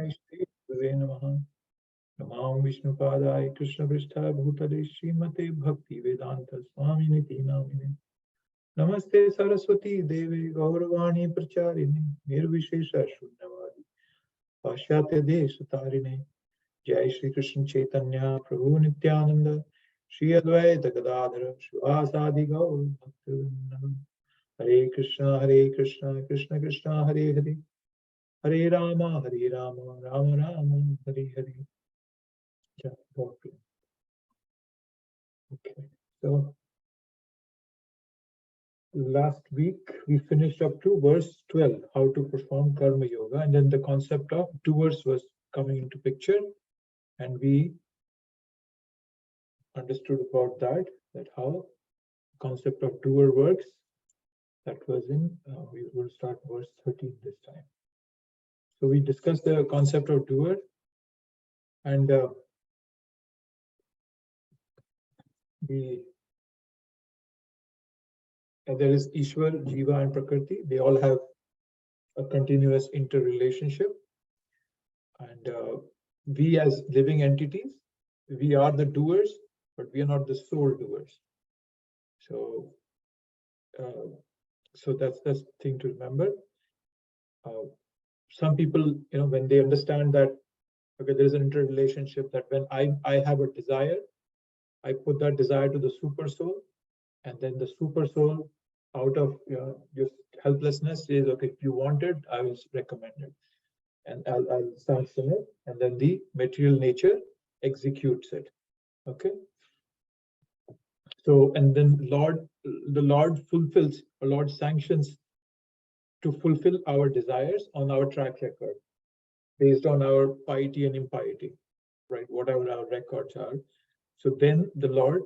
Shri Gurave Namaha. Namam Vishnu Padaya Krishna Prishthaya Bhutale Srimate Bhakti Vedanta Swaminiti Namine. Namaste Saraswati Devi Gauravani Pracharini Nirvishesha Shunyavadi Pashyatya Desha Tarine. Jai Shri Krishna Chaitanya Prabhu Nityananda Shri Advaita Gadadhara Shivasadi Gaur Bhaktivinoda. Hare Krishna Krishna Krishna Hare Hare Hare Rama Rama Rama Hare Hare. Yeah, okay. So last week we finished up to verse 12, how to perform karma yoga, and then the concept of doers was coming into picture, and we understood about that how concept of doer works. That was in we will start verse 13 this time. So we discussed the concept of doer, and there is Ishwar, Jiva, and Prakriti. They all have a continuous interrelationship, and we as living entities, we are the doers, but we are not the sole doers. So so that's the thing to remember. Some people, when they understand that, okay, there is an interrelationship, that when I have a desire, I put that desire to the super soul, and then the super soul, out of just helplessness, says, okay, if you want it, I will recommend it, and I'll sanction it, and then the material nature executes it. Okay. So, and then the Lord fulfills, or Lord sanctions to fulfill our desires on our track record, based on our piety and impiety, right? Whatever our records are. So then the Lord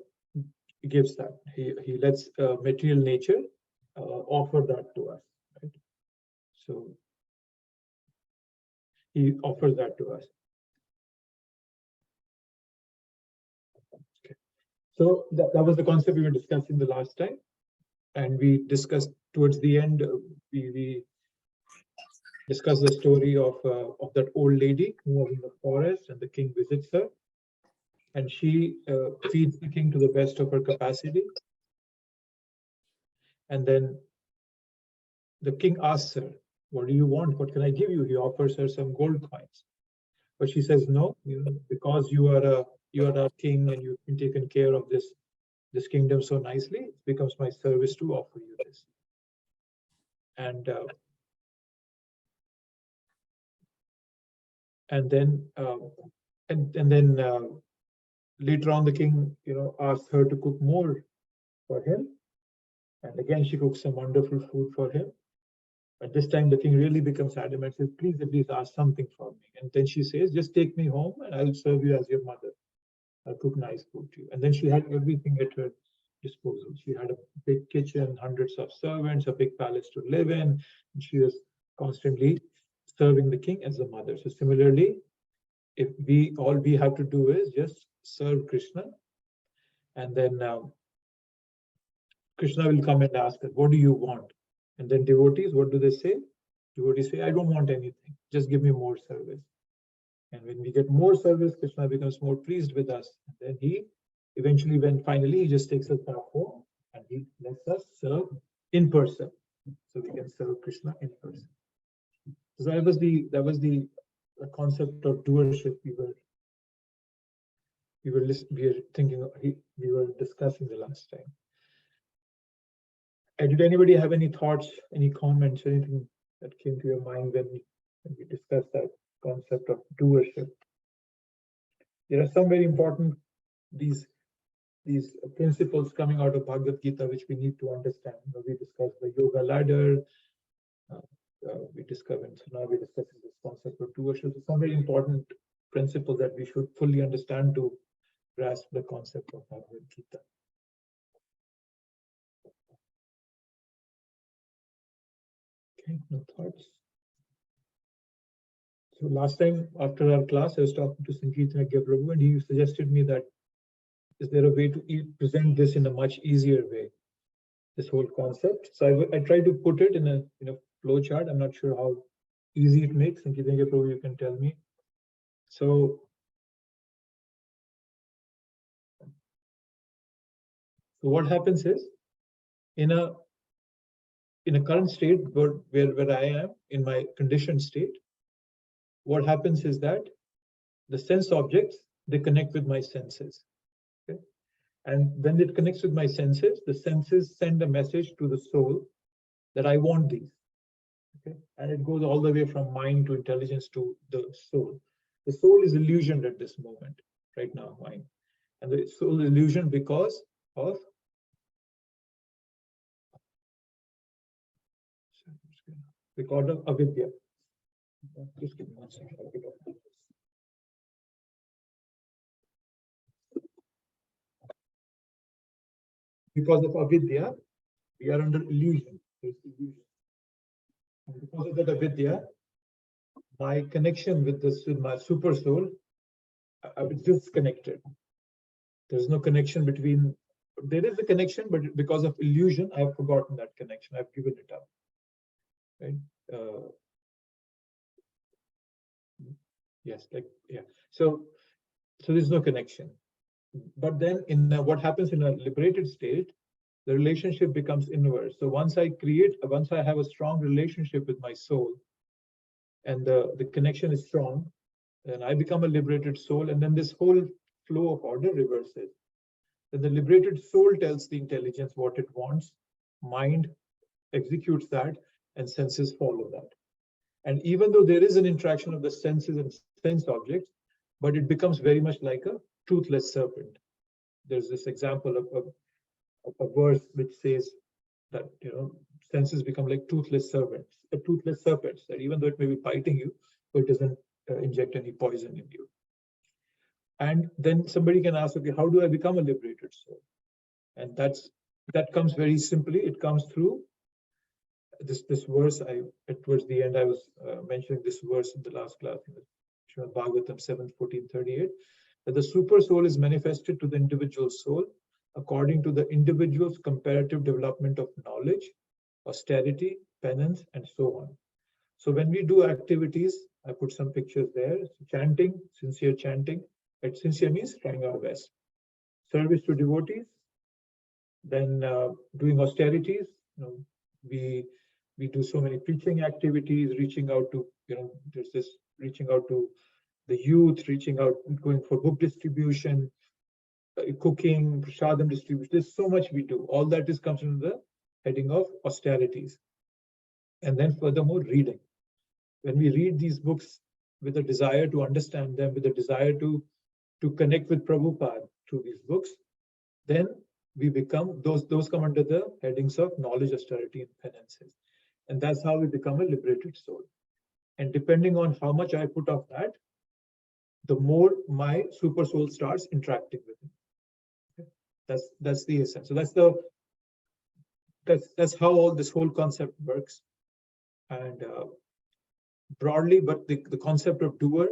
gives that. He lets material nature offer that to us, right? So he offers that to us. Okay. So that was the concept we were discussing the last time, and we discussed towards the end. We discussed the story of that old lady who was in the forest, and the king visits her, and she feeds the king to the best of her capacity. And then the king asks her, what do you want? What can I give you? He offers her some gold coins. But she says, no, because you are our king and you've been taken care of this kingdom so nicely, it becomes my service to offer you this. And then later on, the king, asks her to cook more for him. And again, she cooks some wonderful food for him. But this time, the king really becomes adamant, says, please at least ask something from me. And then she says, just take me home and I'll serve you as your mother. I'll cook nice food to you. And then she had everything at her disposal. She had a big kitchen, hundreds of servants, a big palace to live in. And she was constantly serving the king as a mother. So similarly, if all we have to do is just serve Krishna, and then Krishna will come and ask us, what do you want? And then devotees, what do they say? Devotees say, I don't want anything. Just give me more service. And when we get more service, Krishna becomes more pleased with us. And then he eventually, finally, he just takes us back home and he lets us serve in person. So we can serve Krishna in person. So that was the concept of doership we were discussing the last time. Did anybody have any thoughts, any comments, anything that came to your mind when we discussed that concept of doership? There are some very important these principles coming out of Bhagavad Gita, which we need to understand. We discussed the yoga ladder. We discovered, so now we're discussing this concept of doership. So some very important principles that we should fully understand to grasp the concept of Bhagavad Gita. Okay, no thoughts? So last time after our class, I was talking to Sankirtan Prabhu, and he suggested me that is there a way to present this in a much easier way, this whole concept. So I tried to put it in a flow chart. I'm not sure how easy it makes? And Prabhu, you can tell me. So what happens is, in a current state where I am in my conditioned state, what happens is that the sense objects, they connect with my senses. Okay? And when it connects with my senses, the senses send a message to the soul that I want these. Okay? And it goes all the way from mind to intelligence to the soul. The soul is illusioned at this moment, right now, mind. And the soul is illusioned because of avidya. Just give me 1 second. Because of avidya, we are under illusion. There's illusion. And because of that avidya, my connection with my super soul, I was disconnected. There's no connection between. There is a connection, but because of illusion, I have forgotten that connection. I've given it up. Right? Yes, like yeah. So there's no connection. But then what happens in a liberated state, the relationship becomes inverse. So once I have a strong relationship with my soul, and the connection is strong, then I become a liberated soul, and then this whole flow of order reverses. Then the liberated soul tells the intelligence what it wants, mind executes that, and senses follow that. And even though there is an interaction of the senses and sense objects, but it becomes very much like a toothless serpent. There's this example of a verse which says that senses become like toothless serpents, that even though it may be biting you, but it doesn't inject any poison in you. And then somebody can ask, okay, how do I become a liberated soul? And that comes very simply. It comes through this verse. Towards the end, I was mentioning this verse in the last class, in the Srimad Bhagavatam 7:14-38, that the super soul is manifested to the individual soul according to the individual's comparative development of knowledge, austerity, penance, and so on. So when we do activities, I put some pictures there. Chanting, sincere chanting. Sincere means trying our best. Service to devotees. Then doing austerities. We do so many preaching activities, reaching out to there's this reaching out to the youth, reaching out, going for book distribution, cooking, prasadam distribution. There's so much we do. All that comes under the heading of austerities. And then furthermore, reading. When we read these books with a desire to understand them, with a desire to connect with Prabhupada through these books, then we become, those come under the headings of knowledge, austerity, and penances. And that's how we become a liberated soul. And depending on how much I put of that, the more my super soul starts interacting with me. Okay? That's the essence. So that's how all this whole concept works. And broadly, but the concept of doer,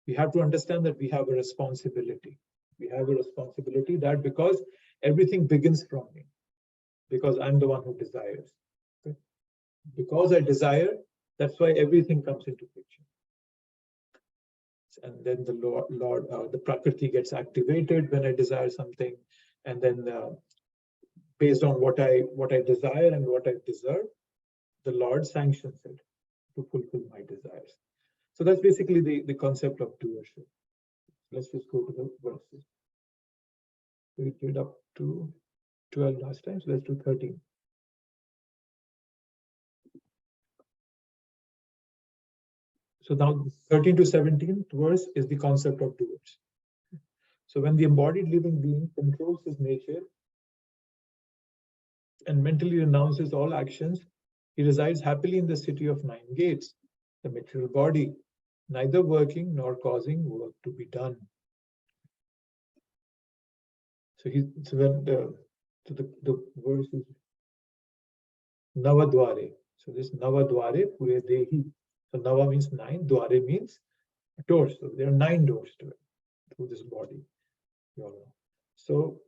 we have to understand that we have a responsibility. We have a responsibility that because everything begins from me, because I'm the one who desires. Okay? Because I desire, that's why everything comes into picture. And then the the Prakriti gets activated when I desire something, and then based on what I desire and what I deserve, the Lord sanctions it to fulfill my desires. So that's basically the concept of doership. Let's just go to the verses. We did up to 12 last time, so let's do 13. So now 13 to 17th verse is the concept of doers. So when the embodied living being controls his nature and mentally renounces all actions, he resides happily in the city of 9 gates, the material body, neither working nor causing work to be done. So the verse is Navadware. So this Navadware Pure Dehi. So Nava means 9, Dware means doors. So there are 9 doors to it, through this body. So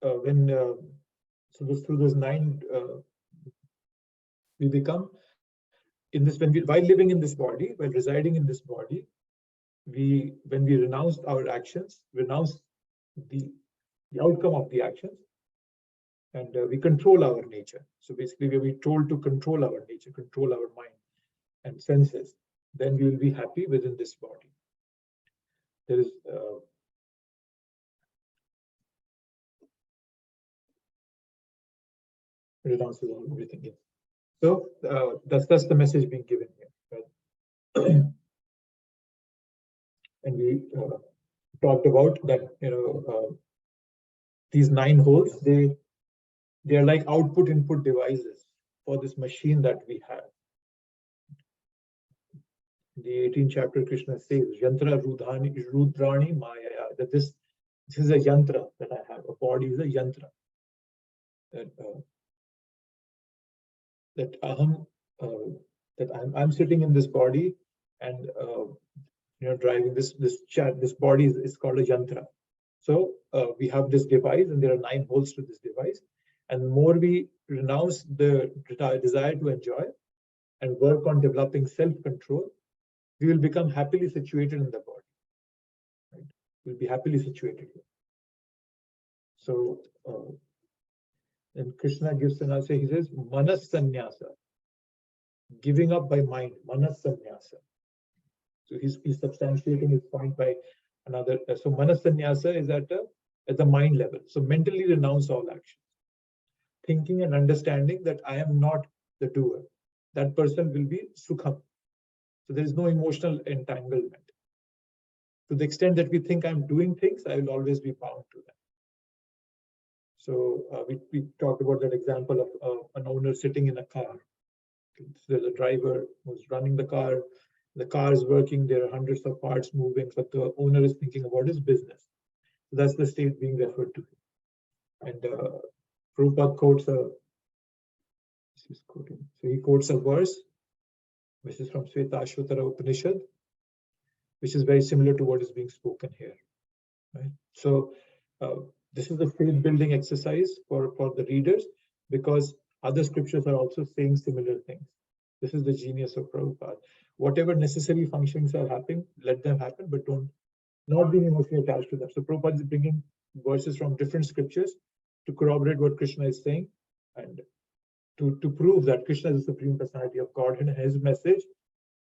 through those 9, we become in this, while living in this body, while residing in this body, when we renounce our actions, renounce the outcome of the actions, and we control our nature. So basically, we're told to control our nature, control our mind and senses. Then we will be happy within this body. There is renounces on everything. Yes. So that's the message being given here. Right? And we talked about that. These 9 holes, they are like output-input devices for this machine that we have. In the 18th chapter, Krishna says, "Yantra rudrani maya," that this is a yantra that I have. A body is a yantra. That I'm sitting in this body, and driving this body is called a yantra. So we have this device, and there are 9 holes to this device. And the more we renounce the desire to enjoy and work on developing self-control, we will become happily situated in the body. Right? We'll be happily situated here. So then Krishna gives an answer. He says, "Manas sannyasa," giving up by mind. Manas sannyasa. So he's substantiating his point by another. So manas sannyasa is at the mind level. So mentally renounce all actions, thinking and understanding that I am not the doer. That person will be sukham. So there is no emotional entanglement. To the extent that we think I'm doing things, I will always be bound to them. So we talked about that example of an owner sitting in a car. So there's a driver who's running the car. The car is working. There are hundreds of parts moving, but the owner is thinking about his business. So that's the state being referred to. And Prabhupada quotes so he quotes a verse, which is from Shvetashvatara Upanishad, which is very similar to what is being spoken here. Right? So this is a faith building exercise for the readers, because other scriptures are also saying similar things. This is the genius of Prabhupada. Whatever necessary functions are happening, let them happen, but not being emotionally attached to them. So Prabhupada is bringing verses from different scriptures to corroborate what Krishna is saying, and to prove that Krishna is the Supreme Personality of Godhead, and his message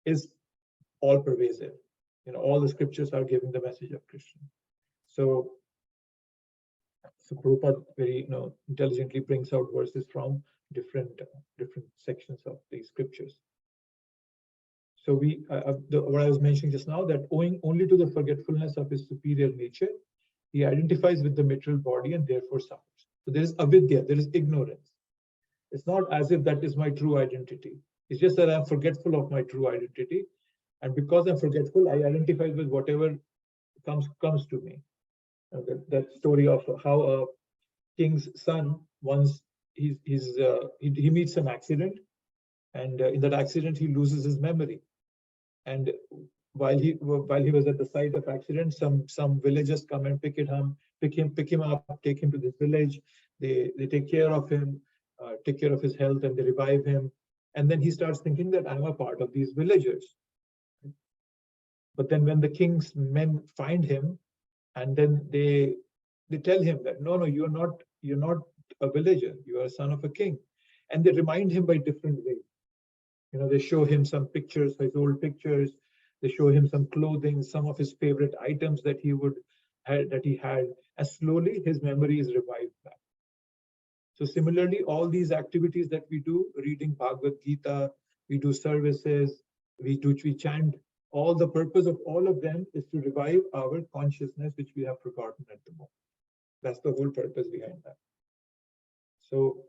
is all pervasive. All the scriptures are giving the message of Krishna. So Prabhupada very intelligently brings out verses from different sections of these scriptures. So what I was mentioning just now, that owing only to the forgetfulness of his superior nature, he identifies with the material body and therefore suffers. So there is avidya, there is ignorance. It's not as if that is my true identity. It's just that I'm forgetful of my true identity. And because I'm forgetful, I identify with whatever comes to me. That story of how a king's son, once he meets an accident, and in that accident he loses his memory. And while he was at the site of accident, some villagers come and pick him up, take him to this village. They take care of him, take care of his health, and they revive him. And then he starts thinking that I'm a part of these villagers. But then when the king's men find him, and then they tell him that no, you're not a villager, you are a son of a king. And they remind him by different ways. They show him some pictures, his old pictures. They show him some clothing, some of his favorite items that he had, and slowly his memory is revived back. So similarly, all these activities that we do, reading Bhagavad Gita, we do services, we chant, all the purpose of all of them is to revive our consciousness, which we have forgotten at the moment. That's the whole purpose behind that. So,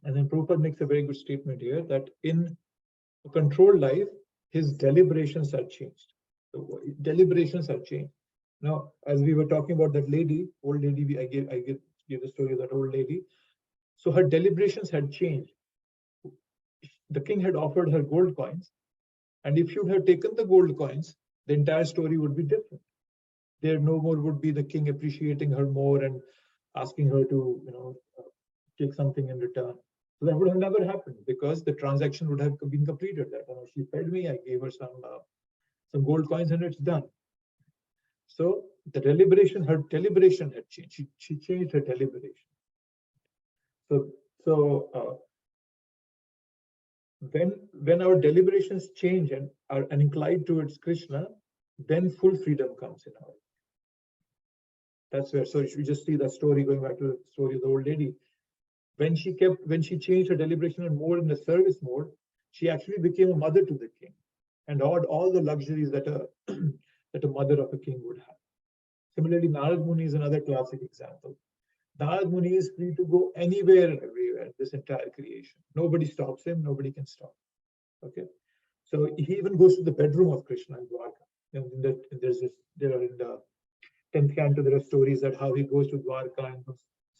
and then Prabhupada makes a very good statement here that in a controlled life, his deliberations are changed. So deliberations are changed. Now, as we were talking about that old lady, I gave the story of that old lady. So her deliberations had changed. The king had offered her gold coins, and if she would have taken the gold coins, the entire story would be different. There no more would be the king appreciating her more and asking her to, take something in return. So that would have never happened because the transaction would have been completed. That she fed me, I gave her some gold coins, and it's done. So the deliberation, her deliberation had changed. She changed her deliberation. So when our deliberations change and are inclined towards Krishna, then full freedom comes in our life. That's where. So you just see the story, going back to the story of the old lady. When she changed her deliberation and more in the service mode, she actually became a mother to the king, and all the luxuries that a mother of a king would have. Similarly, Narad Muni is another classic example. Narad Muni is free to go anywhere and everywhere, this entire creation. Nobody stops him, nobody can stop him. Okay. So he even goes to the bedroom of Krishna in Dwarka. And in the 10th canto, there are stories that how he goes to Dwarka and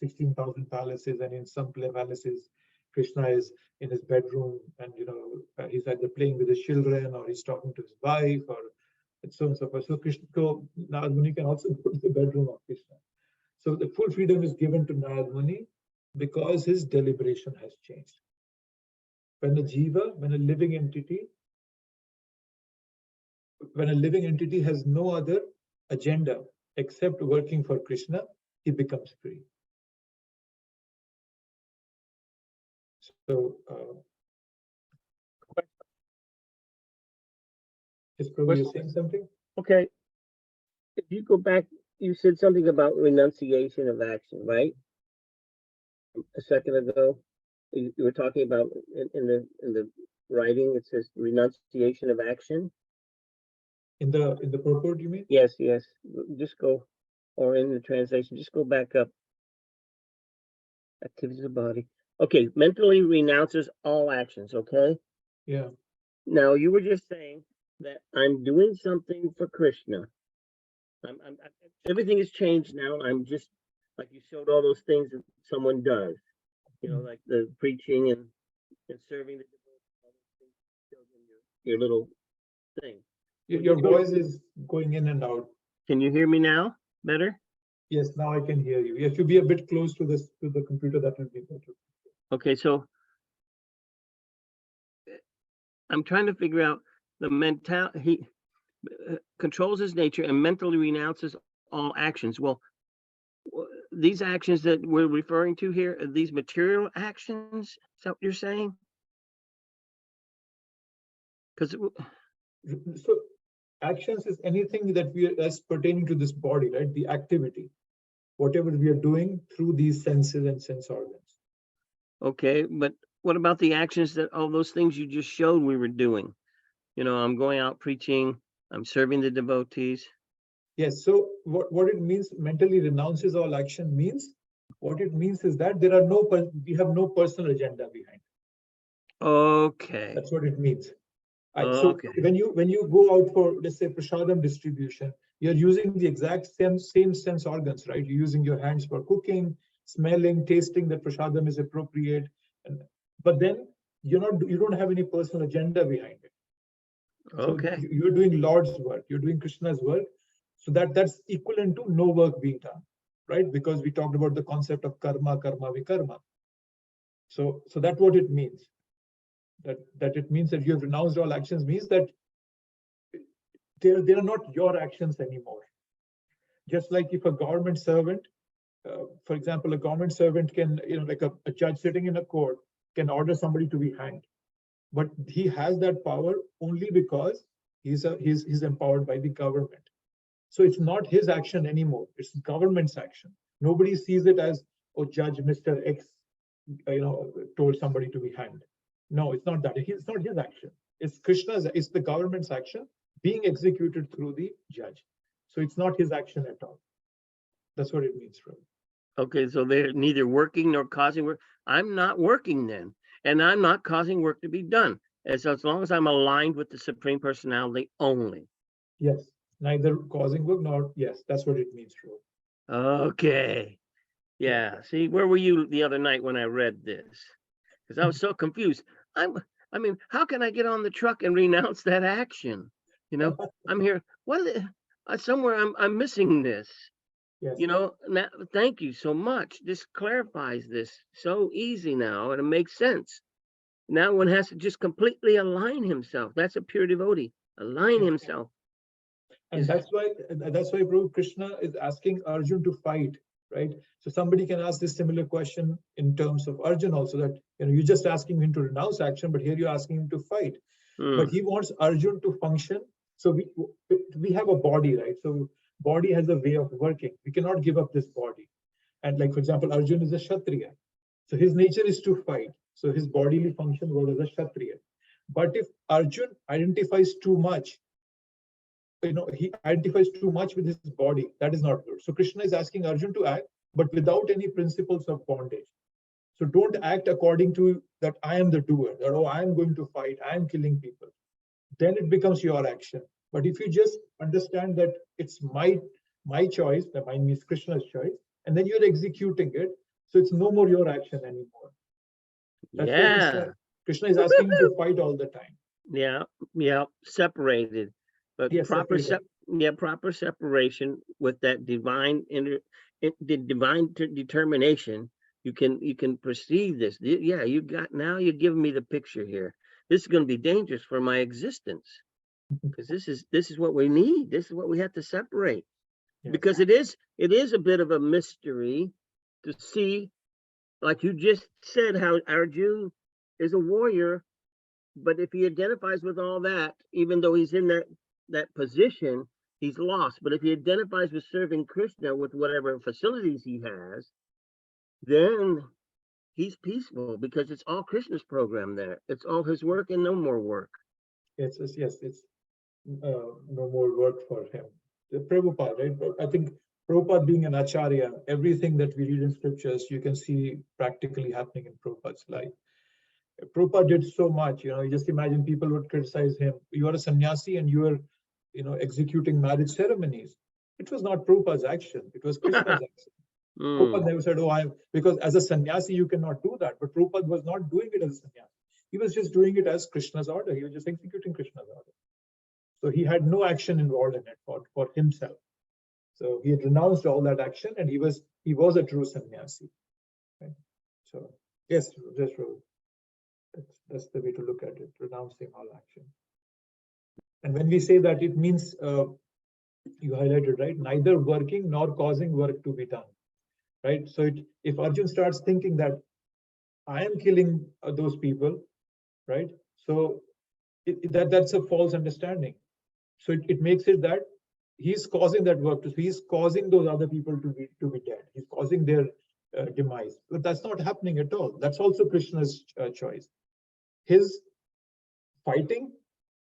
16,000 palaces, and in some palaces, Krishna is in his bedroom, and he's either playing with his children or he's talking to his wife, or so on and so forth. So Narad Muni can also go to the bedroom of Krishna. So the full freedom is given to Narad Muni because his deliberation has changed. When a jiva, when a living entity has no other agenda except working for Krishna, he becomes free. So, is Prabhu saying something? Okay. If you go back, you said something about renunciation of action, right? A second ago, you were talking about in the writing. It says renunciation of action. In the purport, you mean? Yes. Just go, or in the translation, just go back up. Activities of the body. Okay, mentally renounces all actions. Okay. Yeah. Now you were just saying that I'm doing something for Krishna. Everything has changed now. I'm just like you showed all those things that someone does, like the preaching and serving the your little thing. Your voice is going in and out. Can you hear me now better? Yes, now I can hear you. If you be a bit close to the computer, that will be better. Okay, so I'm trying to figure out the he controls his nature and mentally renounces all actions. Well, these actions that we're referring to here, are these material actions? Is that what you're saying? Because so actions is anything that we are as pertaining to this body, right? The activity, whatever we are doing through these senses and sense organs. Okay, but what about the actions that all those things you just showed we were doing? I'm going out preaching, I'm serving the devotees. Yes, so what it means, mentally renounces all action, means what it means is that we have no personal agenda behind it. Okay. That's what it means. Okay. So when you go out for, let's say, prasadam distribution, you're using the exact same sense organs, right? You're using your hands for cooking, smelling, tasting that prasadam is appropriate, but then you don't have any personal agenda behind it. Okay. So you're doing Lord's work, you're doing Krishna's work, so that's equivalent to no work being done, right? Because we talked about the concept of karma vikarma. So that's what it means. That it means that you have renounced all actions means that they are not your actions anymore. Just like if a government servant, for example, a government servant can, like a judge sitting in a court can order somebody to be hanged, but he has that power only because he's empowered by the government. So it's not his action anymore. It's government's action. Nobody sees it as, oh, Judge Mr. X, told somebody to be hanged. No, it's not that. It's not his action. It's it's the government's action being executed through the judge. So it's not his action at all. That's what it means, Ravi. Okay, so they're neither working nor causing work. I'm not working then, and I'm not causing work to be done. And so as long as I'm aligned with the Supreme Personality only. Yes, neither causing work nor, yes, that's what it means, Ravi. Okay. Yeah. See, where were you the other night when I read this? Because I was so confused. I mean, how can I get on the truck and renounce that action? I'm here. Somewhere I'm missing this. Yes. You know, now, thank you so much. This clarifies this so easy now, and it makes sense. Now one has to just completely align himself. That's a pure devotee. Align Yes. himself. And Is that's why Prabhu Krishna is asking Arjun to fight, right? So somebody can ask this similar question in terms of Arjun also, that you're just asking him to renounce action, but here you're asking him to fight. But he wants Arjun to function. So we have a body, right? So body has a way of working. We cannot give up this body. And like, for example, Arjun is a Kshatriya. So his nature is to fight. So his bodily function was as a Kshatriya. But if Arjun identifies too much, he identifies too much with his body, that is not good. So Krishna is asking Arjun to act, but without any principles of bondage. So don't act according to that I am the doer, that, oh, I am going to fight, I am killing people. Then it becomes your action. But if you just understand that it's my choice, that mine means Krishna's choice, and then you're executing it, so it's no more your action anymore. That's why Krishna is asking you to fight all the time. Yeah, separated, but yes, proper separated. Proper separation with that divine determination. You can perceive this. Yeah, now you're giving me the picture here. This is going to be dangerous for my existence, because this is what we need. This is what we have to separate. Yes. Because it is a bit of a mystery to see, like you just said, how Arjun is a warrior, but if he identifies with all that, even though he's in that position, he's lost. But if he identifies with serving Krishna with whatever facilities he has, then he's peaceful, because it's all Krishna's program there. It's all his work and no more work. It's no more work for him. Prabhupada, right? I think Prabhupada being an acharya, everything that we read in scriptures, you can see practically happening in Prabhupada's life. Prabhupada did so much, you just imagine people would criticize him. You are a sannyasi and you are, executing marriage ceremonies. It was not Prabhupada's action, it was Krishna's action. Prabhupada never said, because as a sannyasi, you cannot do that. But Prabhupada was not doing it as a sannyasi. He was just doing it as Krishna's order. He was just executing Krishna's order. So he had no action involved in it for himself. So he had renounced all that action, and he was a true sannyasi. Right? So yes, that's the way to look at it, renouncing all action. And when we say that, it means you highlighted, right? Neither working nor causing work to be done. Right. So if Arjun starts thinking that I am killing those people, right? So that's a false understanding. So it makes it that he's causing that work to. He's causing those other people to be dead. He's causing their demise. But that's not happening at all. That's also Krishna's choice. His fighting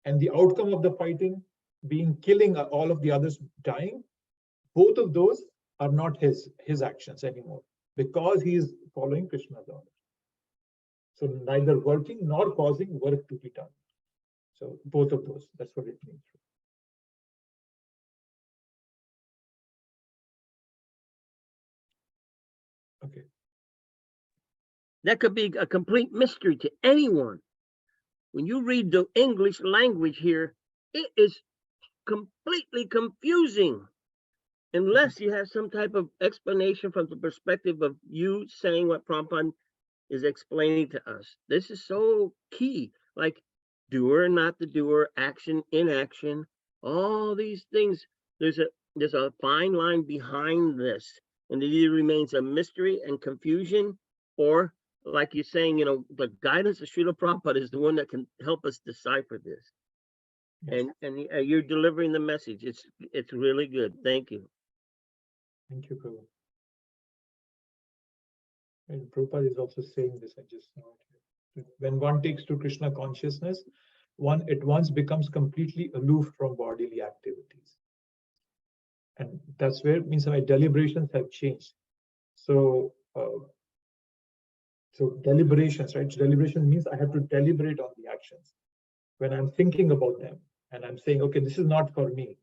and the outcome of the fighting being killing all of the others dying, both of those are not his actions anymore, because he is following Krishna's order. So neither working nor causing work to be done. So both of those, that's what it means. Okay. That could be a complete mystery to anyone. When you read the English language here, it is completely confusing, unless you have some type of explanation from the perspective of you saying what Prabhupada is explaining to us. This is so key, like doer, not the doer, action, inaction, all these things. There's a fine line behind this, and it either remains a mystery and confusion, or like you're saying, the guidance of Srila Prabhupada is the one that can help us decipher this. Yes. And you're delivering the message. It's really good. Thank you. Thank you, Prabhu. And Prabhupada is also saying this, I just know it. When one takes to Krishna consciousness, one at once becomes completely aloof from bodily activities. And that's where it means my deliberations have changed. So deliberations, right? Deliberation means I have to deliberate on the actions. When I'm thinking about them and I'm saying, okay, this is not for me.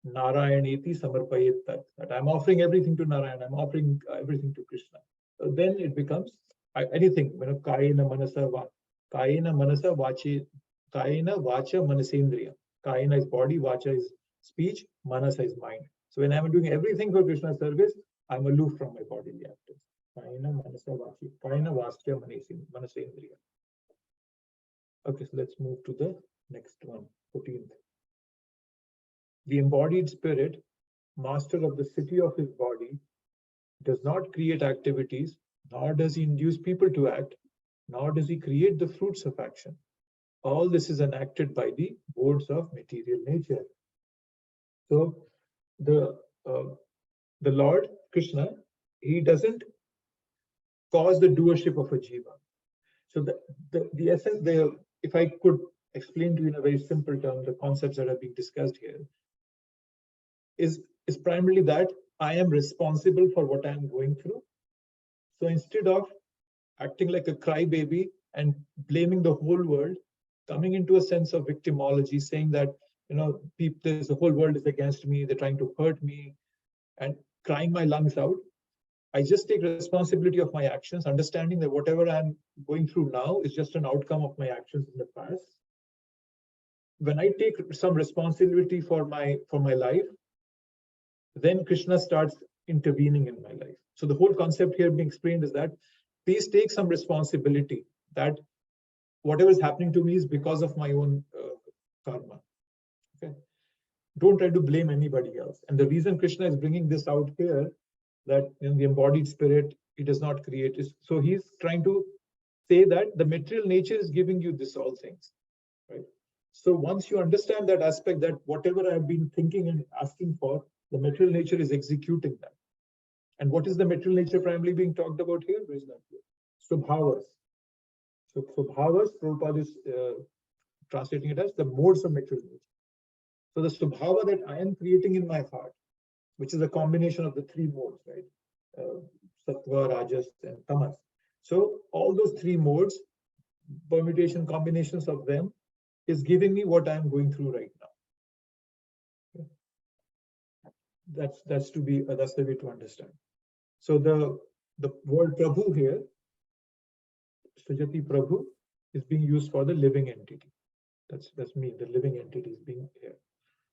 Narayaneti samarpayet tat. That I'm offering everything to Narayan, I'm offering everything to Krishna. So then it becomes anything, kayena manasa vachi, kayena vacha manasendriya. Kayena is body, vacha is speech, manasa is mind. So when I'm doing everything for Krishna's service, I'm aloof from my bodily actions. Okay, so let's move to the next one, 14th. The embodied spirit, master of the city of his body, does not create activities, nor does he induce people to act, nor does he create the fruits of action. All this is enacted by the modes of material nature. So the Lord Krishna, he doesn't cause the doership of a jiva. So the essence there, if I could explain to you in a very simple term, the concepts that are being discussed here, is primarily that I am responsible for what I am going through. So instead of acting like a crybaby and blaming the whole world, coming into a sense of victimology, saying that, the whole world is against me, they're trying to hurt me, and crying my lungs out, I just take responsibility of my actions, understanding that whatever I'm going through now is just an outcome of my actions in the past. When I take some responsibility for my life, then Krishna starts intervening in my life. So the whole concept here being explained is that please take some responsibility, that whatever is happening to me is because of my own karma. Okay? Don't try to blame anybody else. And the reason Krishna is bringing this out here, that in the embodied spirit, he does not create. So he's trying to say that the material nature is giving you this all things, right? So once you understand that aspect, that whatever I've been thinking and asking for, the material nature is executing that. And what is the material nature primarily being talked about here? Where is that? Subhavas. So subhavas, Prabhupada is translating it as the modes of material nature. So the subhava that I am creating in my heart, which is a combination of the three modes, right? Sattva, Rajas, and Tamas. So all those three modes, permutation, combinations of them, is giving me what I am going through right now. Okay. That's the way to understand. So the word Prabhu here, Sujati Prabhu, is being used for the living entity. That's me, the living entity is being here.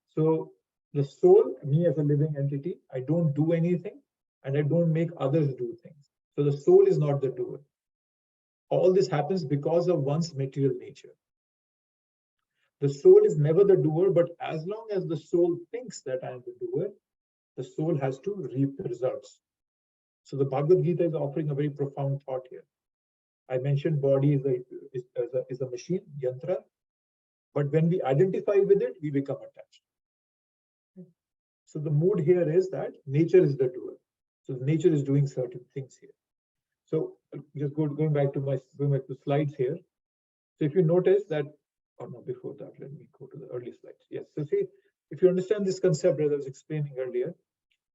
So the soul, me as a living entity, I don't do anything and I don't make others do things. So the soul is not the doer. All this happens because of one's material nature. The soul is never the doer, but as long as the soul thinks that I am the doer, the soul has to reap the results. So the Bhagavad Gita is offering a very profound thought here. I mentioned body is a machine, yantra, but when we identify with it, we become attached. So the mood here is that nature is the doer. So nature is doing certain things here. So just going back to slides here. So if you notice that, or no, before that, let me go to the early slides. Yes. So see, if you understand this concept that I was explaining earlier,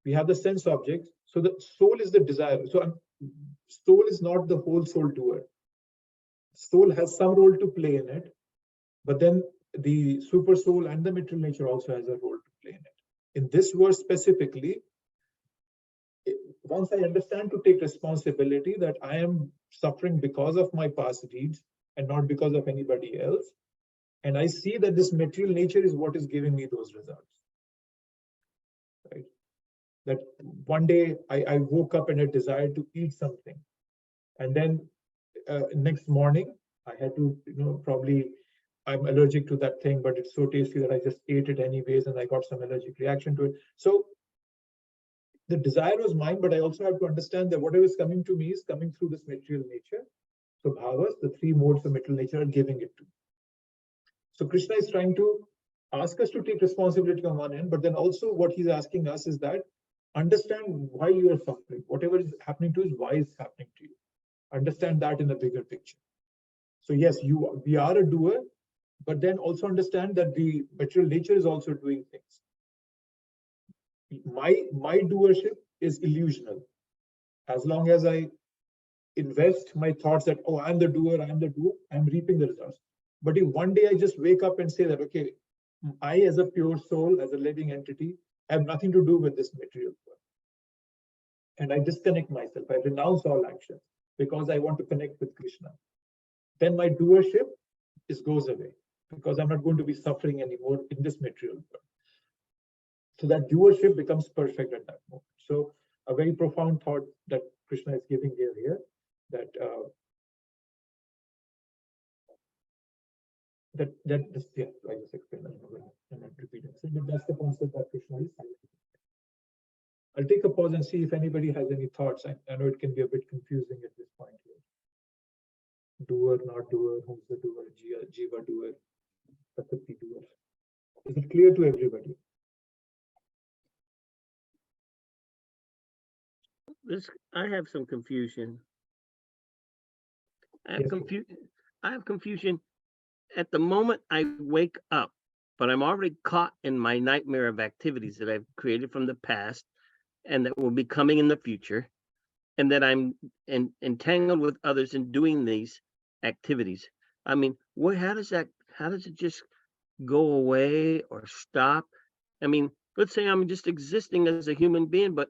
we have the sense objects. So the soul is the desire. So soul is not the whole soul doer. Soul has some role to play in it, but then the super soul and the material nature also has a role to play in it. In this verse specifically, once I understand to take responsibility that I am suffering because of my past deeds and not because of anybody else, and I see that this material nature is what is giving me those results, right? That one day I woke up and I desired to eat something, and then next morning I had to, probably I'm allergic to that thing, but it's so tasty that I just ate it anyways, and I got some allergic reaction to it. So the desire was mine, but I also have to understand that whatever is coming to me is coming through this material nature. So bhavas, the three modes of material nature, are giving it to me. So Krishna is trying to ask us to take responsibility on one end, but then also what he's asking us is that understand why you are suffering. Whatever is happening to you is why it's happening to you. Understand that in a bigger picture. So yes, we are a doer, but then also understand that the material nature is also doing things. My doership is illusional. As long as I invest my thoughts that, oh, I'm the doer, I'm reaping the results. But if one day I just wake up and say that, okay, I as a pure soul, as a living entity, have nothing to do with this material world. And I disconnect myself, I renounce all action because I want to connect with Krishna. Then my doership goes away because I'm not going to be suffering anymore in this material world. So that doership becomes perfect at that moment. So a very profound thought that Krishna is giving here, that I just explained that. I'm not repeating, but that's the concept that Krishna is saying. I'll take a pause and see if anybody has any thoughts. I know it can be a bit confusing at this point here. Doer, not doer, who's the doer, Jiva doer, Prakriti doer. Is it clear to everybody? I have some confusion. I have confusion at the moment I wake up, but I'm already caught in my nightmare of activities that I've created from the past and that will be coming in the future, and that I'm entangled with others in doing these activities. I mean, how does it just go away or stop? I mean, let's say I'm just existing as a human being, but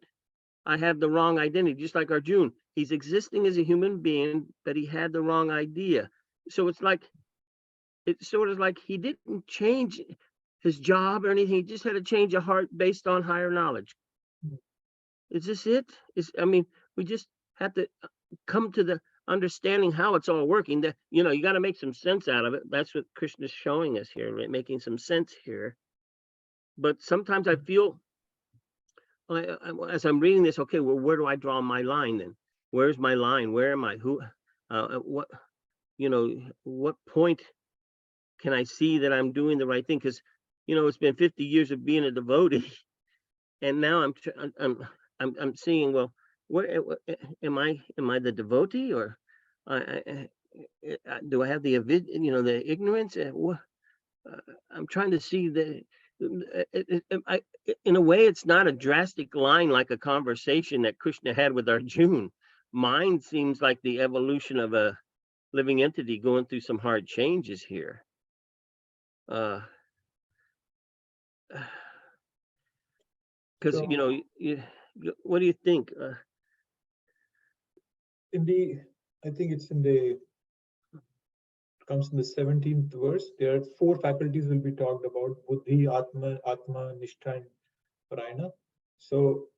I have the wrong identity, just like Arjun. He's existing as a human being, but he had the wrong idea. So it's sort of like he didn't change his job or anything. He just had a change of heart based on higher knowledge. Is this it? We just have to come to the understanding how it's all working. That, you got to make some sense out of it. That's what Krishna's showing us here, right? Making some sense here. But sometimes I feel, as I'm reading this, okay, well, where do I draw my line then? Where's my line? Where am I? Who? What point can I see that I'm doing the right thing? Because, it's been 50 years of being a devotee, and now I'm seeing, well, where am I the devotee, or do I have the ignorance? I'm trying to see in a way, it's not a drastic line like a conversation that Krishna had with Arjun. Mine seems like the evolution of a living entity going through some hard changes here. Because what do you think? I think it's comes in the 17th verse. There are 4 faculties will be talked about: Buddhi, Atma, Nishtha, and Prajna. So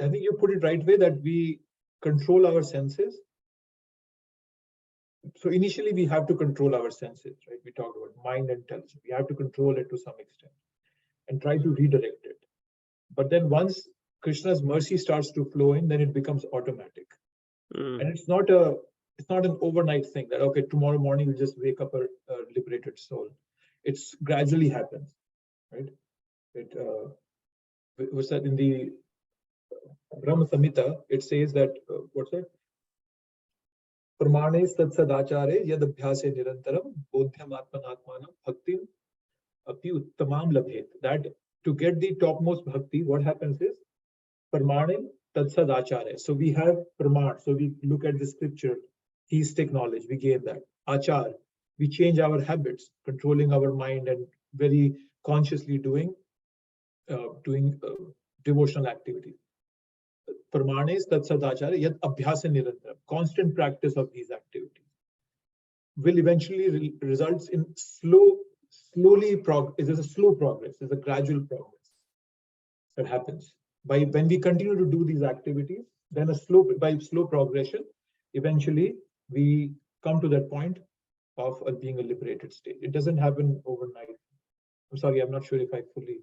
I think you put it right way, that we control our senses. So initially we have to control our senses, right? We talked about mind and intelligence. We have to control it to some extent and try to redirect it. But then once Krishna's mercy starts to flow in, then it becomes automatic. And it's not an overnight thing that, okay, tomorrow morning you just wake up a liberated soul. It's gradually happens, right? It was that in the Brahma Samhita, it says that, what's it? Pramane satsadaachare yad abhyase nirantaram bodhyam atmanatmanam bhaktim api uttamam labhet. That to get the topmost bhakti, what happens is Pramane tatsadaachare. So we have Praman. So we look at the scripture, theistic knowledge, we gain that. Achar, we change our habits, controlling our mind and very consciously doing devotional activities. Pramane tatsadaachare yad abhyase nirantaram. Constant practice of these activities will eventually results in it is a slow progress, it's a gradual progress that happens. When we continue to do these activities, then by slow progression, eventually we come to that point of being a liberated state. It doesn't happen overnight. I'm sorry, I'm not sure if I fully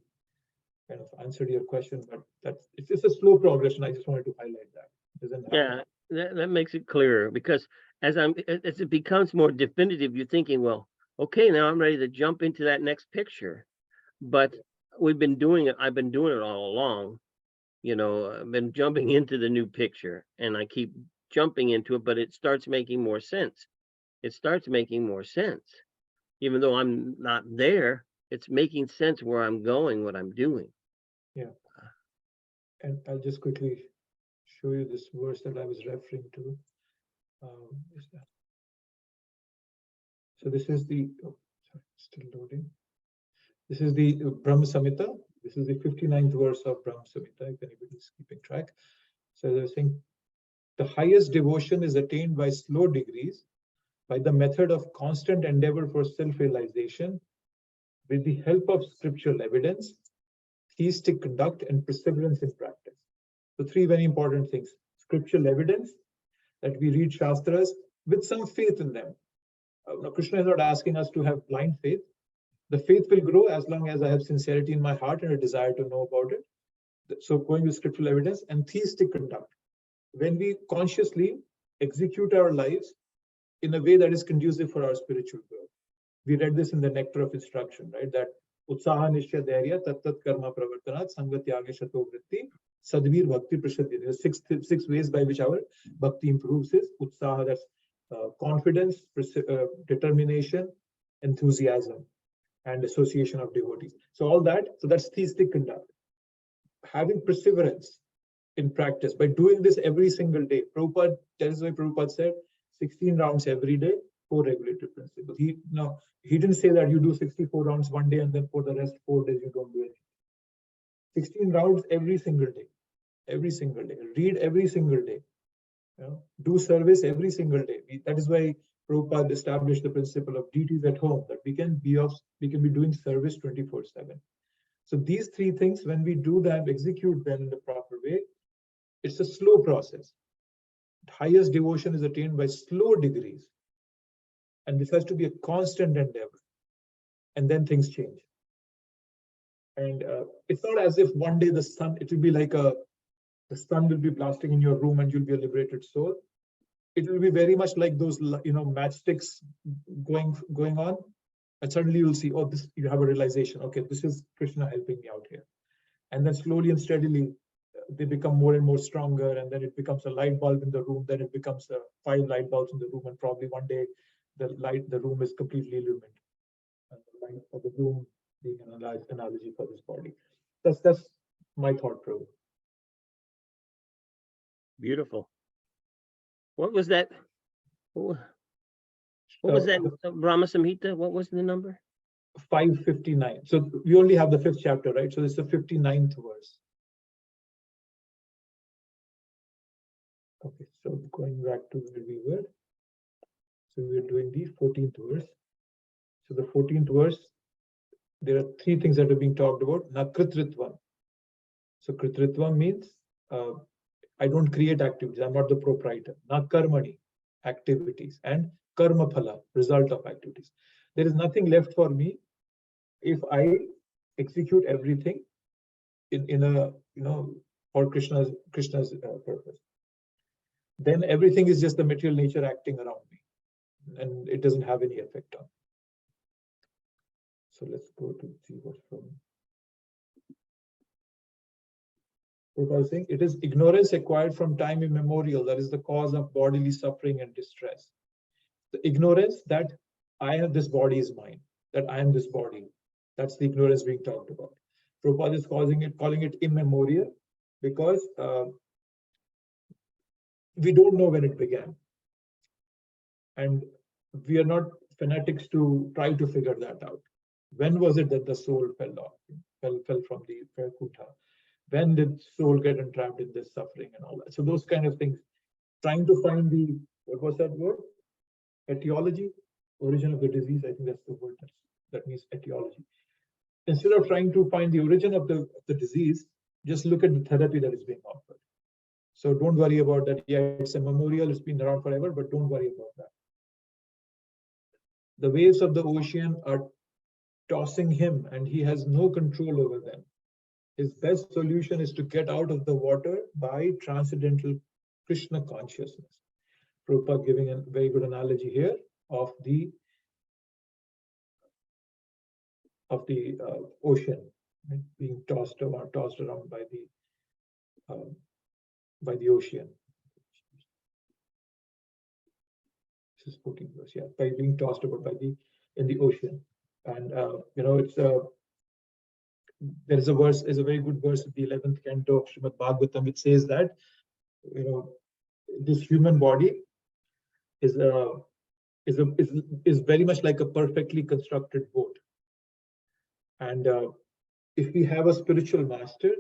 kind of answered your question, but it's a slow progression. I just wanted to highlight that. It doesn't happen. Yeah, that makes it clearer, because as it becomes more definitive, you're thinking, well, okay, now I'm ready to jump into that next picture. But we've been doing it. I've been doing it all along. I've been jumping into the new picture, and I keep jumping into it, but it starts making more sense. Even though I'm not there, it's making sense where I'm going, what I'm doing. Yeah. And I'll just quickly show you this verse that I was referring to. Is that? So this is still loading. This is the Brahma Samhita. This is the 59th verse of Brahma Samhita, if anybody is keeping track. So they're saying, the highest devotion is attained by slow degrees, by the method of constant endeavor for self-realization, with the help of scriptural evidence, theistic conduct, and perseverance in practice. So three very important things: scriptural evidence, that we read Shastras with some faith in them. Now, Krishna is not asking us to have blind faith. The faith will grow as long as I have sincerity in my heart and a desire to know about it. So going with scriptural evidence and theistic conduct. When we consciously execute our lives in a way that is conducive for our spiritual growth. We read this in the Nectar of Instruction, right? That Utsaha Nishya Dharya Tat Karma Pravartanat Sangatyage Shato Vritti Sadvir Bhakti Prashadhi. There are six ways by which our bhakti improves. Is Utsaha, that's confidence, determination, enthusiasm, and association of devotees. So all that, so that's theistic conduct. Having perseverance in practice by doing this every single day. Prabhupada, that is why Prabhupada said 16 rounds every day, 4 regulatory principles. He didn't say that you do 64 rounds one day and then for the rest 4 days you don't do anything. 16 rounds every single day. Every single day. Read every single day. Do service every single day. That is why Prabhupada established the principle of duties at home, that we can be doing service 24/7. So these three things, when we do them, execute them in the proper way, it's a slow process. Highest devotion is attained by slow degrees. And this has to be a constant endeavor. And then things change. And it's not as if one day the sun, it will be like the sun will be blasting in your room and you'll be a liberated soul. It will be very much like those, matchsticks going on. And suddenly you'll see, oh, this, you have a realization. Okay, this is Krishna helping me out here. And then slowly and steadily, they become more and more stronger. And then it becomes a light bulb in the room. Then it becomes 5 light bulbs in the room. And probably one day, the room is completely illumined. And the light of the room being an analogy for this body. That's my thought, Prabhu. Beautiful. What was that? What was that? Brahma Samhita? What was the number? 559. So we only have the 5th chapter, right? So this is the 59th verse. Okay, so going back to where we were. So we're doing the 14th verse. So the 14th verse, there are 3 things that are being talked about. Nakritritvam. So kritritvam means I don't create activities. I'm not the proprietor. Nakarmani, activities, and karma phala, result of activities. There is nothing left for me if I execute everything in a for Krishna's purpose. Then everything is just the material nature acting around me, and it doesn't have any effect on me. So let's go to see what's from. What I was saying, it is ignorance acquired from time immemorial that is the cause of bodily suffering and distress. The ignorance that I have, this body is mine, that I am this body. That's the ignorance being talked about. Prabhupada is calling it immemorial because we don't know when it began. And we are not fanatics to try to figure that out. When was it that the soul fell from the Vaikuntha? When did soul get entrapped in this suffering and all that? So those kind of things, trying to find the, what was that word? Etiology, origin of the disease. I think that's the word that means etiology. Instead of trying to find the origin of the disease, just look at the therapy that is being offered. So don't worry about that. Yeah, it's a memorial, it's been around forever, but don't worry about that. The waves of the ocean are tossing him and he has no control over them. His best solution is to get out of the water by transcendental Krishna consciousness. Prabhupada giving a very good analogy here of the ocean, right? Being tossed around by the ocean. This is 14 verse, yeah, by being tossed about in the ocean. And it's there is a verse, is a very good verse of the 11th canto of Srimad Bhagavatam, which says that this human body is very much like a perfectly constructed boat. And if we have a spiritual master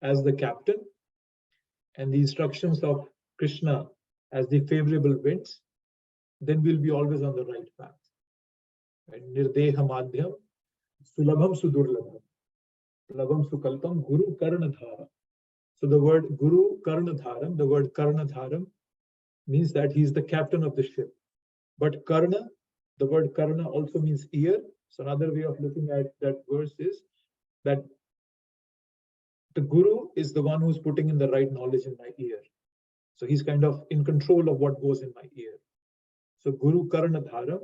as the captain and the instructions of Krishna as the favorable winds, then we'll be always on the right path. Nirdeham madhyam sulabham sudurlabham. Labam Sukalpam Guru Karnadhara. So the word Guru Karnadharam, the word Karnadharam means that he is the captain of the ship. But Karna, the word Karna also means ear. So another way of looking at that verse is that the Guru is the one who's putting in the right knowledge in my ear. So he's kind of in control of what goes in my ear. So Guru Karnadharam,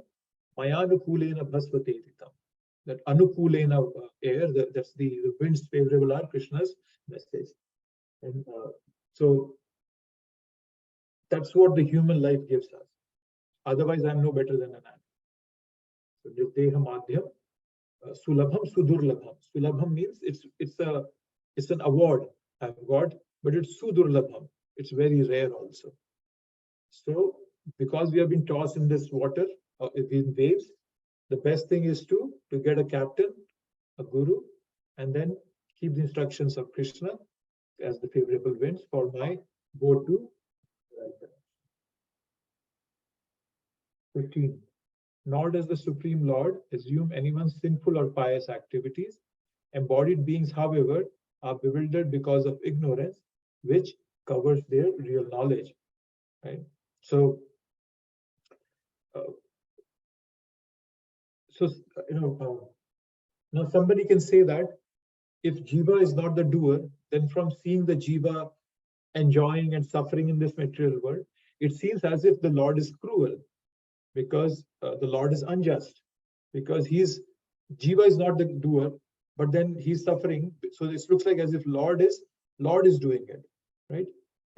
Mayanukulena Bhasvatetitam. That Anukulena air, that's the winds favorable are Krishna's message. And so that's what the human life gives us. Otherwise, I'm no better than an animal. So Nirdeha Madhyam, Sulabham Sudurlabham. Sulabham means it's an award I've got, but it's Sudurlabham. It's very rare also. So because we have been tossed in this water, in waves, the best thing is to get a captain, a guru, and then keep the instructions of Krishna as the favorable winds for my boat to right there. 15. Nor does the Supreme Lord assume anyone's sinful or pious activities. Embodied beings, however, are bewildered because of ignorance, which covers their real knowledge. Right? So, now somebody can say that if Jiva is not the doer, then from seeing the Jiva enjoying and suffering in this material world, it seems as if the Lord is cruel, because the Lord is unjust, because Jiva is not the doer, but then he's suffering. So this looks like as if Lord is doing it, right?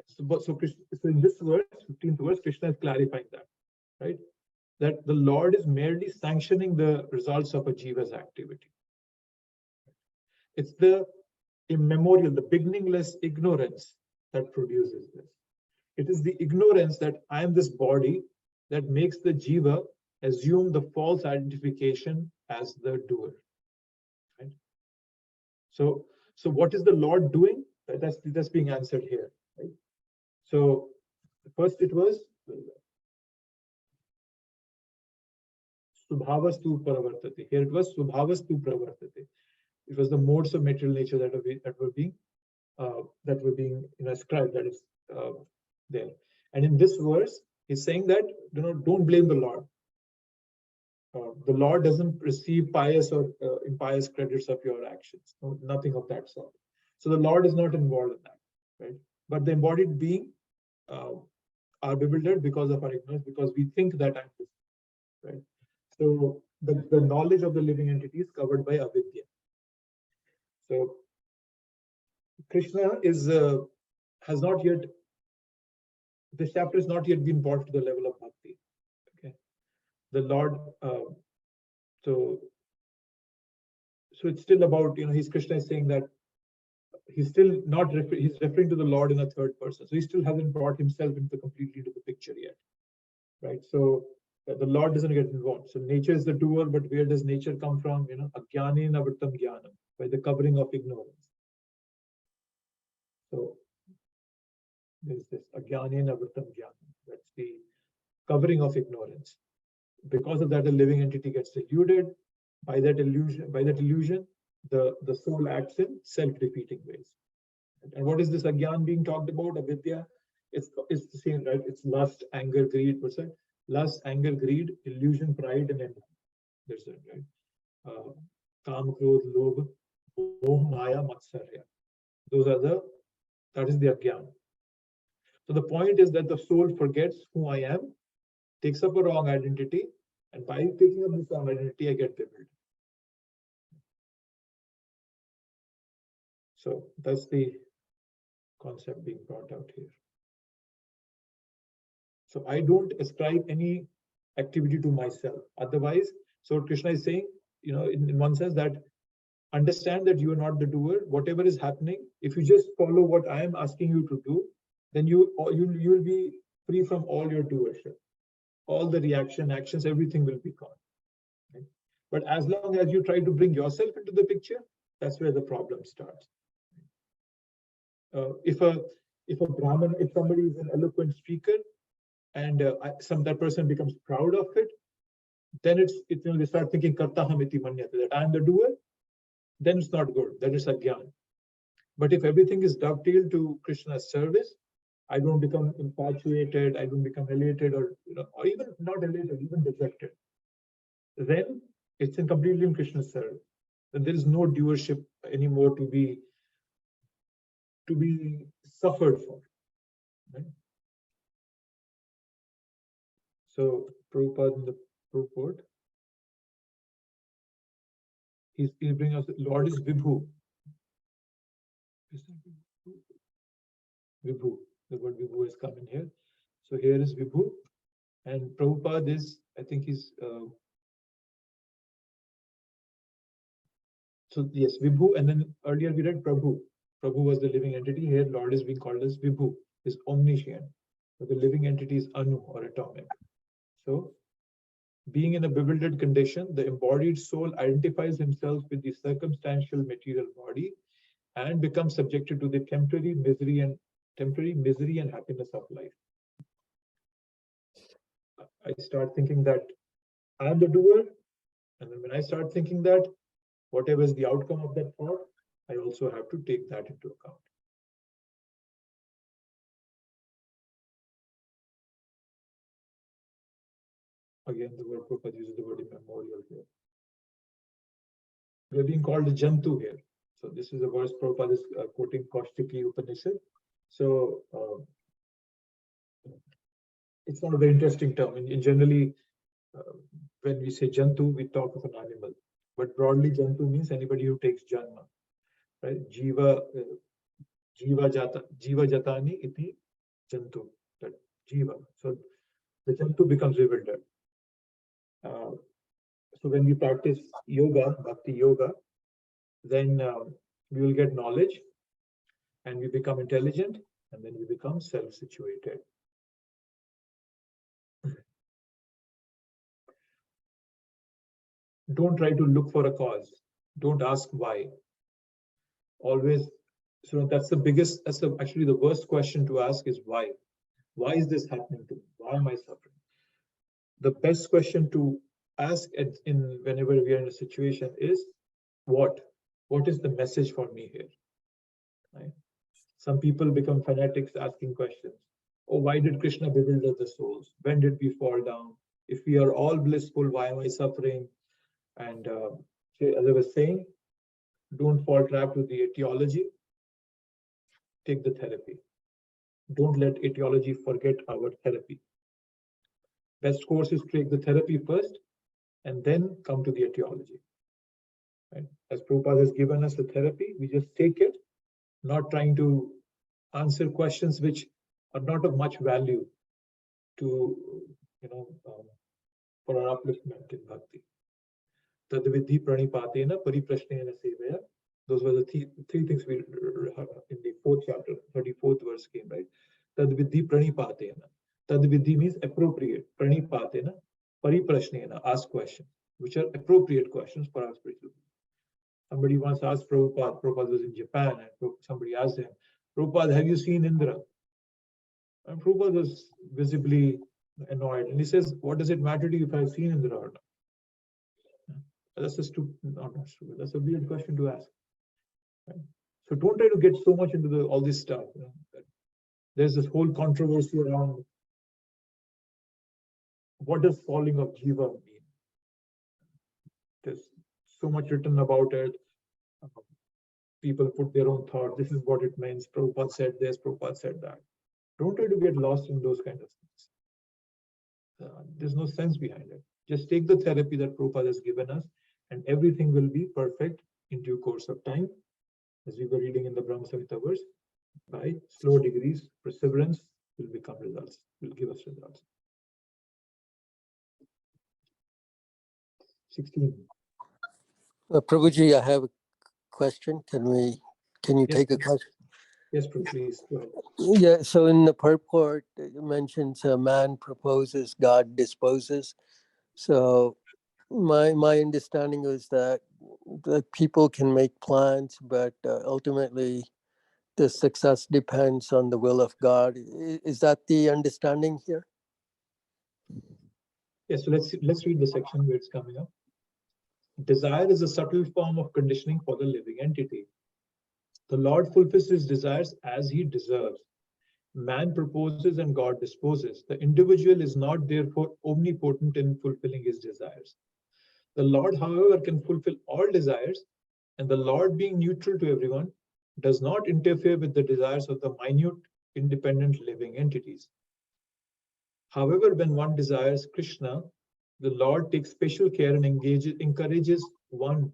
So in this verse, 15th verse, Krishna is clarifying that, right? That the Lord is merely sanctioning the results of a Jiva's activity. It's the immemorial, the beginningless ignorance that produces this. It is the ignorance that I am this body that makes the Jiva assume the false identification as the doer. Right? So what is the Lord doing? That's being answered here. Right? So first it was Subhavastu Paravartate. Here it was Subhavastu Pravartate. It was the modes of material nature that were being ascribed, that is there. And in this verse, he's saying that don't blame the Lord. The Lord doesn't receive pious or impious credits of your actions. No, nothing of that sort. So the Lord is not involved in that, right? But the embodied being are bewildered because of our ignorance, because we think that I'm this, right? So the knowledge of the living entity is covered by avidya. So Krishna has not yet, this chapter has not yet been brought to the level of bhakti. Okay, the Lord. So it's still about, Krishna is saying that he's still not he's referring to the Lord in a third person. So he still hasn't brought himself completely into the picture yet, right? So the Lord doesn't get involved. So nature is the doer, but where does nature come from? Ajnanena vrittam jnanam, by the covering of ignorance. So there's this ajnanena vrittam jnanam. That's the covering of ignorance. Because of that, the living entity gets deluded. By that illusion, the soul acts in self-repeating ways. And what is this ajnan being talked about? Avidya. It's the same, right? It's lust, anger, greed. What's that? Lust, anger, greed, illusion, pride, and envy. That's it, right? Kam, krodh, lobh, moh, maya, matsarya. That is the ajnan. So the point is that the soul forgets who I am, takes up a wrong identity, and by taking up this wrong identity, I get bewildered. So that's the concept being brought out here. So I don't ascribe any activity to myself. Otherwise, so Krishna is saying, in one sense, that understand that you are not the doer. Whatever is happening, if you just follow what I am asking you to do, then you will be free from all your doership. All the actions, everything will be gone. Right? But as long as you try to bring yourself into the picture, that's where the problem starts. If somebody is an eloquent speaker, and that person becomes proud of it, then they start thinking kartaham iti manyate, that I am the doer. then it's not good. That is ajnana. But if everything is dovetailed to Krishna's service, I don't become infatuated, I don't become elated, or or even not elated, even dejected. Then it's completely in Krishna's service. Then there is no doership anymore to be suffered for. Right? So Prabhupada in the purport, he's bringing us, Lord is Vibhu. Vibhu, the word Vibhu has come in here. So here is Vibhu, and Prabhupada is, I think he's, so yes, Vibhu, and then earlier we read Prabhu. Prabhu was the living entity. Here Lord is being called as Vibhu, is omniscient. So the living entity is Anu, or atomic. So being in a bewildered condition, the embodied soul identifies himself with the circumstantial material body and becomes subjected to the temporary misery and happiness of life. I start thinking that I am the doer, and then when I start thinking that, whatever is the outcome of that thought, I also have to take that into account. Again, the word Prabhupada uses the word immemorial here. We are being called a Jantu here. So this is a verse Prabhupada is quoting Kaushiki Upanishad. So it's not a very interesting term. In generally, when we say Jantu, we talk of an animal. But broadly, Jantu means anybody who takes Janma. Right? Jiva Jatani iti Jantu. That Jiva. So the Jantu becomes bewildered. So when we practice yoga, bhakti yoga, then we will get knowledge and we become intelligent, and then we become self-situated. Don't try to look for a cause. Don't ask why. Always, so that's actually the worst question to ask is why. Why is this happening to me? Why am I suffering? The best question to ask whenever we are in a situation is what? What is the message for me here? Right? Some people become fanatics asking questions. Oh, why did Krishna bewilder the souls? When did we fall down? If we are all blissful, why am I suffering? And as I was saying, don't fall trapped with the etiology. Take the therapy. Don't let etiology forget our therapy. Best course is to take the therapy first and then come to the etiology. Right? As Prabhupada has given us the therapy, we just take it, not trying to answer questions which are not of much value to, for our upliftment in bhakti. Tadvidhi pranipatena pariprashnena sevaya. Those were the three things we in the 4th chapter, 34th verse came, right? Tadvidhi pranipatena. Tadvidhi means appropriate. Pranipatena, pariprashnena, ask questions, which are appropriate questions for our spiritual. Somebody once asked Prabhupada, Prabhupada was in Japan, and somebody asked him, Prabhupada, have you seen Indra? And Prabhupada was visibly annoyed. And he says, what does it matter to you if I've seen Indra or not? That's that's a weird question to ask. Right? So don't try to get so much into all this stuff. There's this whole controversy around what does falling of Jiva mean? There's so much written about it. People put their own thought. This is what it means. Prabhupada said this, Prabhupada said that. Don't try to get lost in those kind of things. There's no sense behind it. Just take the therapy that Prabhupada has given us, and everything will be perfect in due course of time. As we were reading in the Brahma Samhita verse, by slow degrees, perseverance will become results, will give us results. 16. Prabhuji, I have a question. Can you Yes, take a please. question? Yes, please. Go ahead. Yeah, so in the purport, it mentions man proposes, God disposes. So my understanding is that people can make plans, but ultimately the success depends on the will of God. Is that the understanding here? Yes, so let's read the section where it's coming up. Desire is a subtle form of conditioning for the living entity. The Lord fulfills his desires as he deserves. Man proposes and God disposes. The individual is not therefore omnipotent in fulfilling his desires. The Lord, however, can fulfill all desires, and the Lord, being neutral to everyone, does not interfere with the desires of the minute, independent living entities. However, when one desires Krishna, the Lord takes special care and encourages one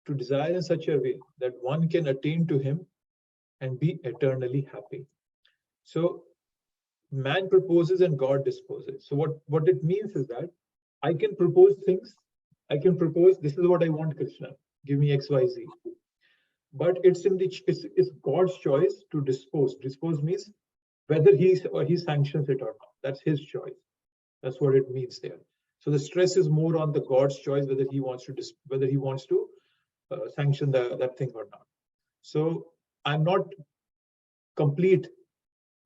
to desire in such a way that one can attain to him and be eternally happy. So man proposes and God disposes. So what it means is that I can propose things. I can propose, this is what I want, Krishna. Give me X, Y, Z. But it's God's choice to dispose. Dispose means whether he sanctions it or not. That's his choice. That's what it means there. So the stress is more on the God's choice whether he wants to sanction that thing or not. So I'm not complete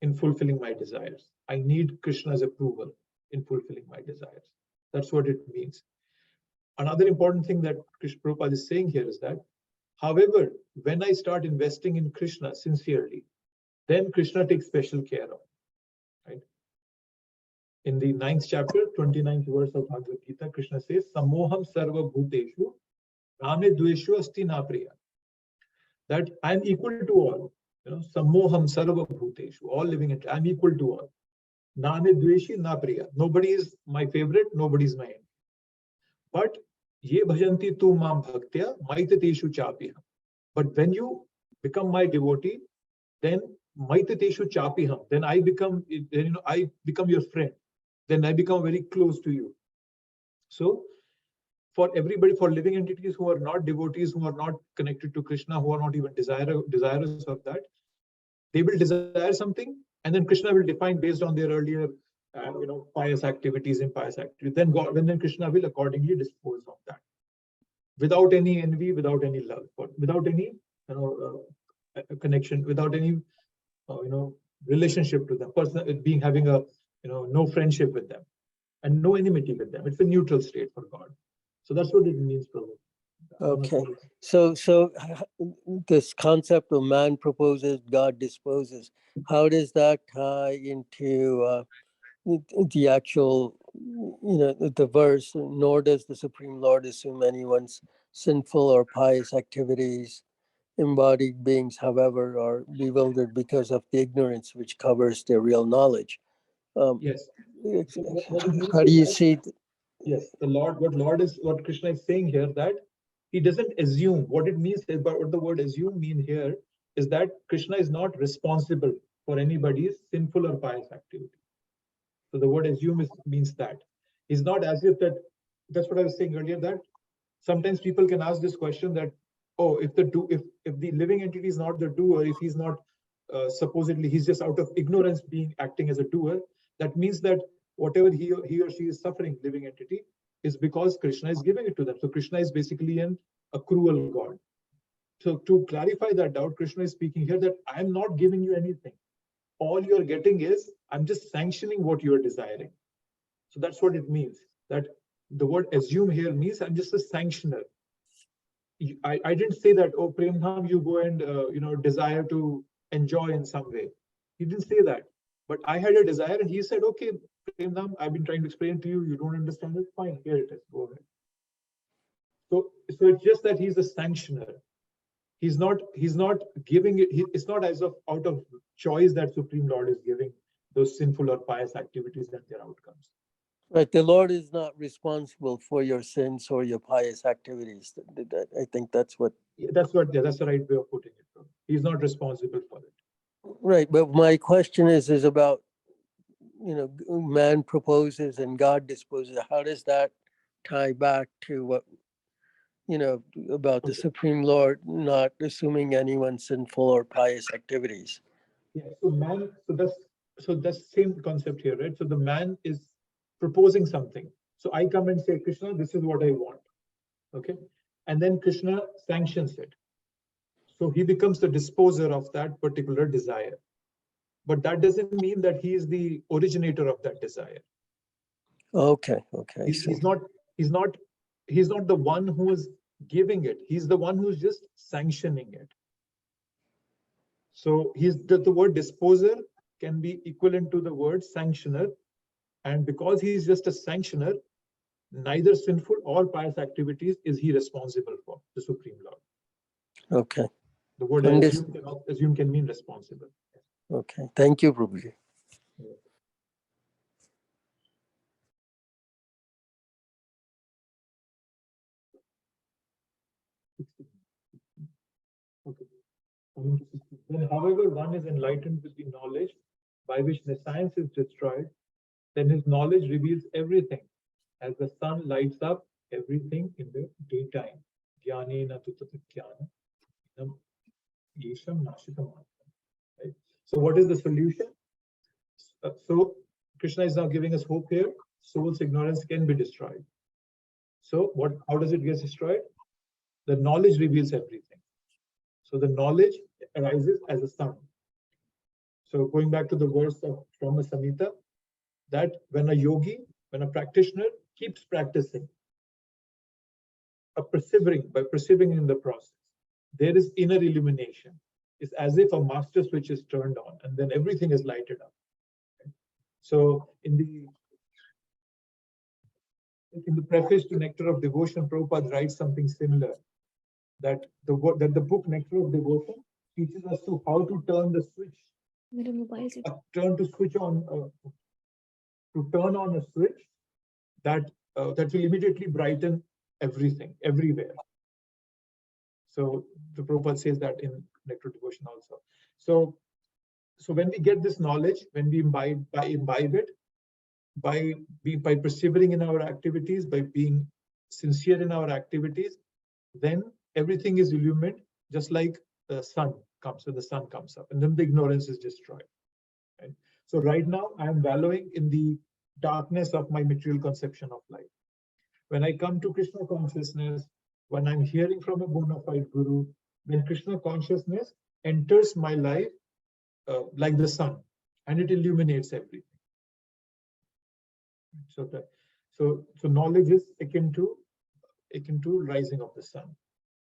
in fulfilling my desires. I need Krishna's approval in fulfilling my desires. That's what it means. Another important thing that Krishna Prabhupada is saying here is that, however, when I start investing in Krishna sincerely, then Krishna takes special care of, right? In the 9th chapter, 29th verse of Bhagavad Gita, Krishna says, Samoham sarva bhuteshu, rame dveshu asti na priya. That I am equal to all. Samoham sarva bhuteshu, all living entities. I am equal to all. Name dveshi na priya. Nobody is my favorite, nobody is my enemy. But ye bhajanti tu mam bhaktya maitateshu chapiham. But when you become my devotee, then maitateshu chapiham. Then I become your friend. Then I become very close to you. So for everybody, for living entities who are not devotees, who are not connected to Krishna, who are not even desirous of that, they will desire something, and then Krishna will define based on their earlier, pious activities, impious activities. Then Krishna will accordingly dispose of that, without any envy, without any love, without any connection, without any relationship to them. Having a no friendship with them, and no enmity with them. It's a neutral state for God. So that's what it means, Prabhu. Okay. So this concept of man proposes, God disposes, how does that tie into the actual, the verse, nor does the Supreme Lord assume anyone's sinful or pious activities? Embodied beings, however, are bewildered because of the ignorance which covers their real knowledge. Yes. How do you see? Yes, what Krishna is saying here, that he doesn't assume. What it means is, but what the word assume mean here is that Krishna is not responsible for anybody's sinful or pious activity. So the word assume means that he's not as if that. That's what I was saying earlier, that sometimes people can ask this question that, oh, if the living entity is not the doer, if he's not supposedly he's just out of ignorance acting as a doer, that means that whatever he or she is suffering, living entity, is because Krishna is giving it to them. So Krishna is basically a cruel God. So to clarify that doubt, Krishna is speaking here that I am not giving you anything. All you're getting is, I'm just sanctioning what you're desiring. So that's what it means. That the word assume here means I'm just a sanctioner. I didn't say that, oh, Prem-dham, you go and desire to enjoy in some way. He didn't say that. But I had a desire, and he said, okay, Prem-dham, I've been trying to explain to you. You don't understand it. Fine, here it is. Go ahead. So it's just that he's a sanctioner. He's not giving it. It's not as of out of choice that Supreme Lord is giving those sinful or pious activities and their outcomes. Right, the Lord is not responsible for your sins or your pious activities. I think that's what. Yeah, that's the right way of putting it. He's not responsible for it. Right, but my question is about, man proposes and God disposes. How does that tie back to what, about the Supreme Lord not assuming anyone's sinful or pious activities? Yeah, so that's same concept here, right? So the man is proposing something. So I come and say, Krishna, this is what I want. Okay. And then Krishna sanctions it. So he becomes the disposer of that particular desire. But that doesn't mean that he is the originator of that desire. Okay. He's not he's not the one who is giving it. He's the one who's just sanctioning it. So the word disposer can be equivalent to the word sanctioner. And because he is just a sanctioner, neither sinful or pious activities is he responsible for, the Supreme Lord. Okay. The word assume can mean responsible. Okay. Thank you, Prabhuji. Okay. Then, however, one is enlightened with the knowledge by which the science is destroyed, then his knowledge reveals everything, as the sun lights up everything in the daytime. Right? So what is the solution? So Krishna is now giving us hope here. Soul's ignorance can be destroyed. So how does it get destroyed? The knowledge reveals everything. So the knowledge arises as a sun. So going back to the verse of Brahma Samhita, that when a yogi, when a practitioner keeps practicing, by persevering in the process, there is inner illumination. It's as if a master switch is turned on and then everything is lighted up. So in the preface to Nectar of Devotion, Prabhupada writes something similar, that the book Nectar of Devotion teaches us how to turn the switch, to turn on a switch that will immediately brighten everything, everywhere. So the Prabhupada says that in Nectar of Devotion also. So when we get this knowledge, when we imbibe it, by persevering in our activities, by being sincere in our activities, then everything is illumined, just like the sun comes, when the sun comes up, and then the ignorance is destroyed. Right? So right now, I am wallowing in the darkness of my material conception of life. When I come to Krishna consciousness, when I'm hearing from a bona fide guru, then Krishna consciousness enters my life like the sun, and it illuminates everything. So knowledge is akin to rising of the sun.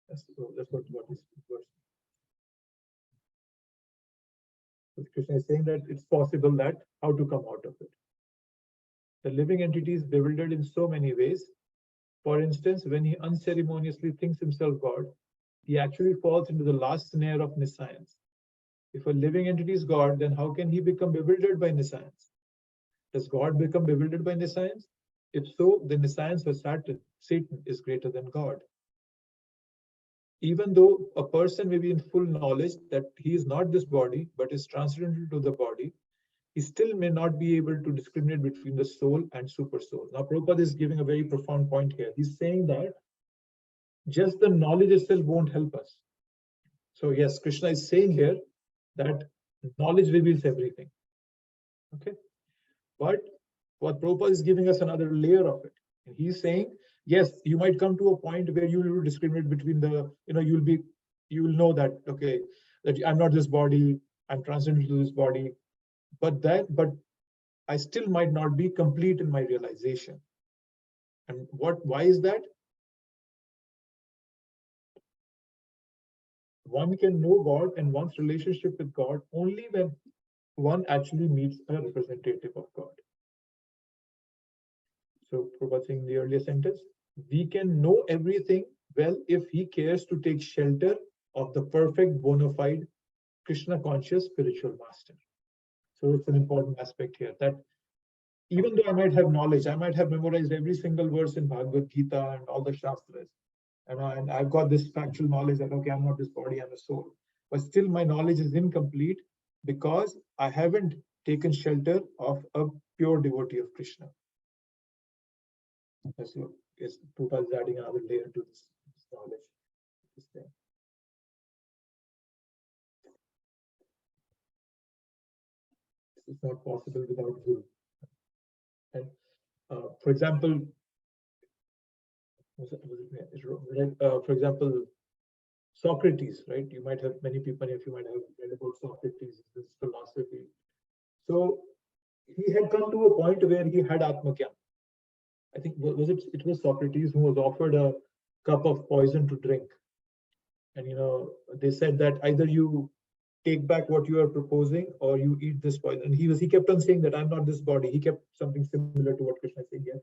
That's what is verse. So Krishna is saying that it's possible, that how to come out of it. The living entity is bewildered in so many ways. For instance, when he unceremoniously thinks himself God, he actually falls into the last snare of nescience. If a living entity is God, then how can he become bewildered by nescience? Does God become bewildered by nescience? If so, then nescience or Satan is greater than God. Even though a person may be in full knowledge that he is not this body, but is transcendental to the body, he still may not be able to discriminate between the soul and super soul. Now, Prabhupada is giving a very profound point here. He's saying that just the knowledge itself won't help us. So yes, Krishna is saying here that knowledge reveals everything. Okay, but what Prabhupada is giving us another layer of it. And he's saying, yes, you might come to a point where you will discriminate between the, you will know that, okay, that I'm not this body, I'm transcendental to this body, but I still might not be complete in my realization. And why is that? One can know God and one's relationship with God only when one actually meets a representative of God. So Prabhupada saying in the earlier sentence, we can know everything well if he cares to take shelter of the perfect bona fide Krishna conscious spiritual master. So it's an important aspect here, that even though I might have knowledge, I might have memorized every single verse in Bhagavad Gita and all the Shastras, and I've got this factual knowledge that, okay, I'm not this body, I'm a soul. But still my knowledge is incomplete because I haven't taken shelter of a pure devotee of Krishna. So yes, Prabhupada is adding another layer to this knowledge. It's not possible without Guru. And for example, for example, Socrates, right? You might have, many people, if you might have read about Socrates, this philosophy. So he had come to a point where he had Atma Gyan. I think, it was Socrates who was offered a cup of poison to drink. And, they said that either you take back what you are proposing or you eat this poison. And he kept on saying that I'm not this body. He kept something similar to what Krishna is saying here.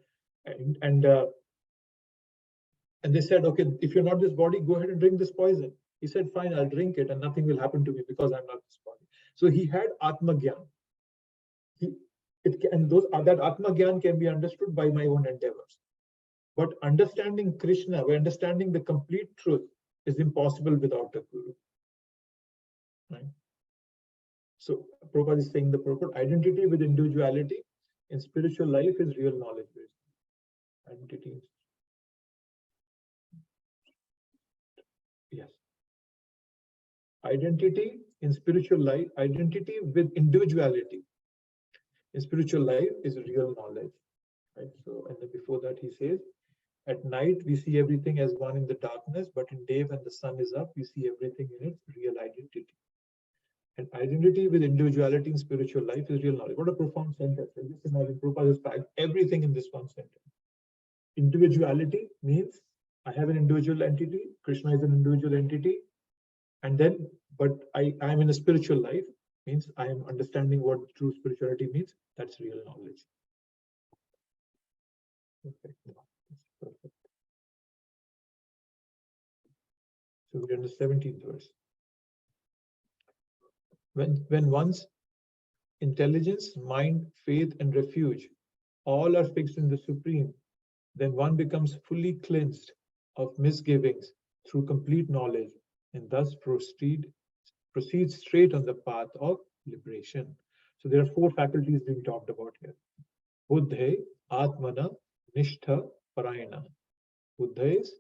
And they said, okay, if you're not this body, go ahead and drink this poison. He said, fine, I'll drink it and nothing will happen to me because I'm not this body. So he had Atma Gyan. That Atma Gyan can be understood by my own endeavors. But understanding Krishna, by understanding the complete truth, is impossible without a guru. Right? So Prabhupada is saying the purport, identity with individuality in spiritual life is real knowledge based. Identity. Yes. Identity in spiritual life, identity with individuality in spiritual life is real knowledge. Right? So, and then before that he says, at night we see everything as one in the darkness, but in day when the sun is up, we see everything in its real identity. And identity with individuality in spiritual life is real knowledge. What a profound sentence. Just imagine Prabhupada has packed everything in this one sentence. Individuality means I have an individual entity, Krishna is an individual entity, and then, but I am in a spiritual life, means I am understanding what true spirituality means. That's real knowledge. Okay. Perfect. So we're in the 17th verse. When one's intelligence, mind, faith, and refuge all are fixed in the Supreme, then one becomes fully cleansed of misgivings through complete knowledge, and thus proceeds straight on the path of liberation. So there are 4 faculties being talked about here. Buddhe, Atmana, Nishtha, Parayana. Buddha is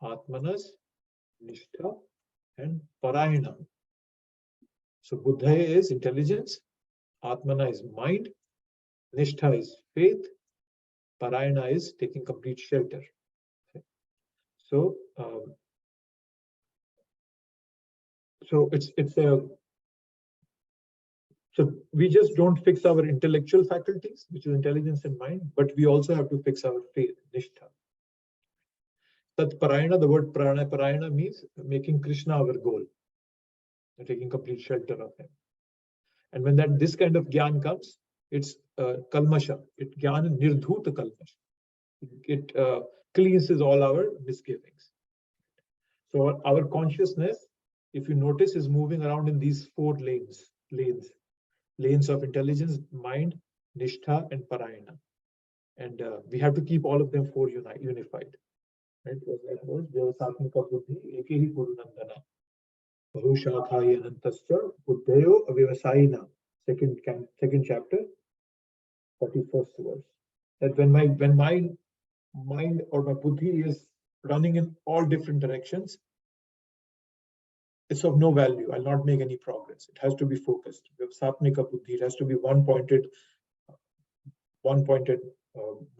Atmanas, Nishtha, and Parayana. So Buddha is intelligence, Atmana is mind, Nishtha is faith, Parayana is taking complete shelter. So, so we just don't fix our intellectual faculties, which is intelligence and mind, but we also have to fix our faith, Nishtha. Tat Parayana, the word Parayana means making Krishna our goal, taking complete shelter of him. And when this kind of Gyan comes, it's Kalmasha, it Gyan Nirdhuta Kalmasha. It cleanses all our misgivings. So our consciousness, if you notice, is moving around in these 4 lanes of intelligence, mind, Nishtha, and Parayana. And we have to keep all of them 4 unified. Right? That was Devasatmika Buddhi, Ekehi Purunandana. Bahushakhaye Anantasya, Buddhayo Avivasayina. Second chapter, 41st verse. That when my mind or my buddhi is running in all different directions, it's of no value. I'll not make any progress. It has to be focused. Satmika buddhi, it has to be one pointed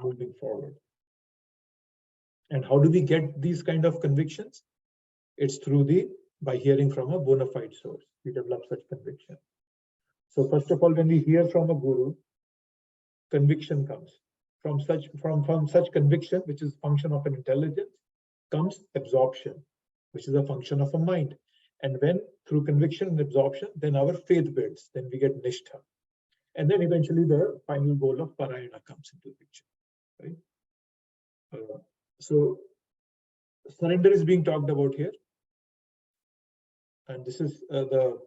moving forward. And how do we get these kind of convictions? It's by hearing from a bona fide source. We develop such conviction. So first of all, when we hear from a guru, conviction comes. From such conviction, which is function of an intelligence, comes absorption, which is a function of a mind. And when through conviction and absorption, then our faith builds, then we get Nishtha. And then eventually the final goal of Parayana comes into the picture. Right? So surrender is being talked about here. And this is the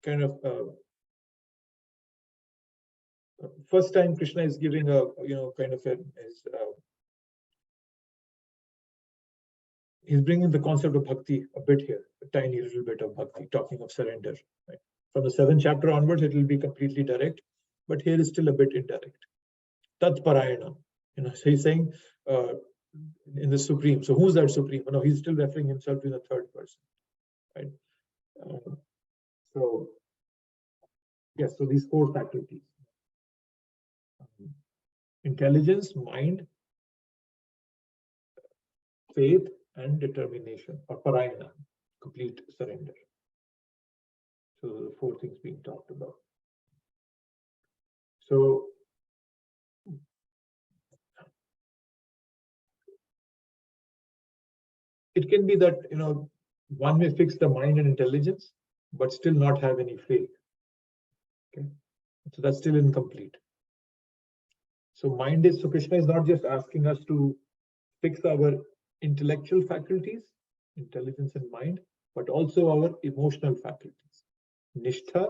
kind of first time Krishna is giving he's bringing the concept of bhakti a bit here, a tiny little bit of bhakti, talking of surrender. Right? From the 7th chapter onwards, it will be completely direct, but here is still a bit indirect. Tat Parayana, so he's saying in the Supreme. So who's that Supreme? No, he's still referring himself to the 3rd person. Right? So yes, so these 4 faculties. Intelligence, mind, faith, and determination, or Parayana, complete surrender. So the 4 things being talked about. So it can be that, one may fix the mind and intelligence, but still not have any faith. Okay, so that's still incomplete. So Krishna is not just asking us to fix our intellectual faculties, intelligence and mind, but also our emotional faculties, nishtha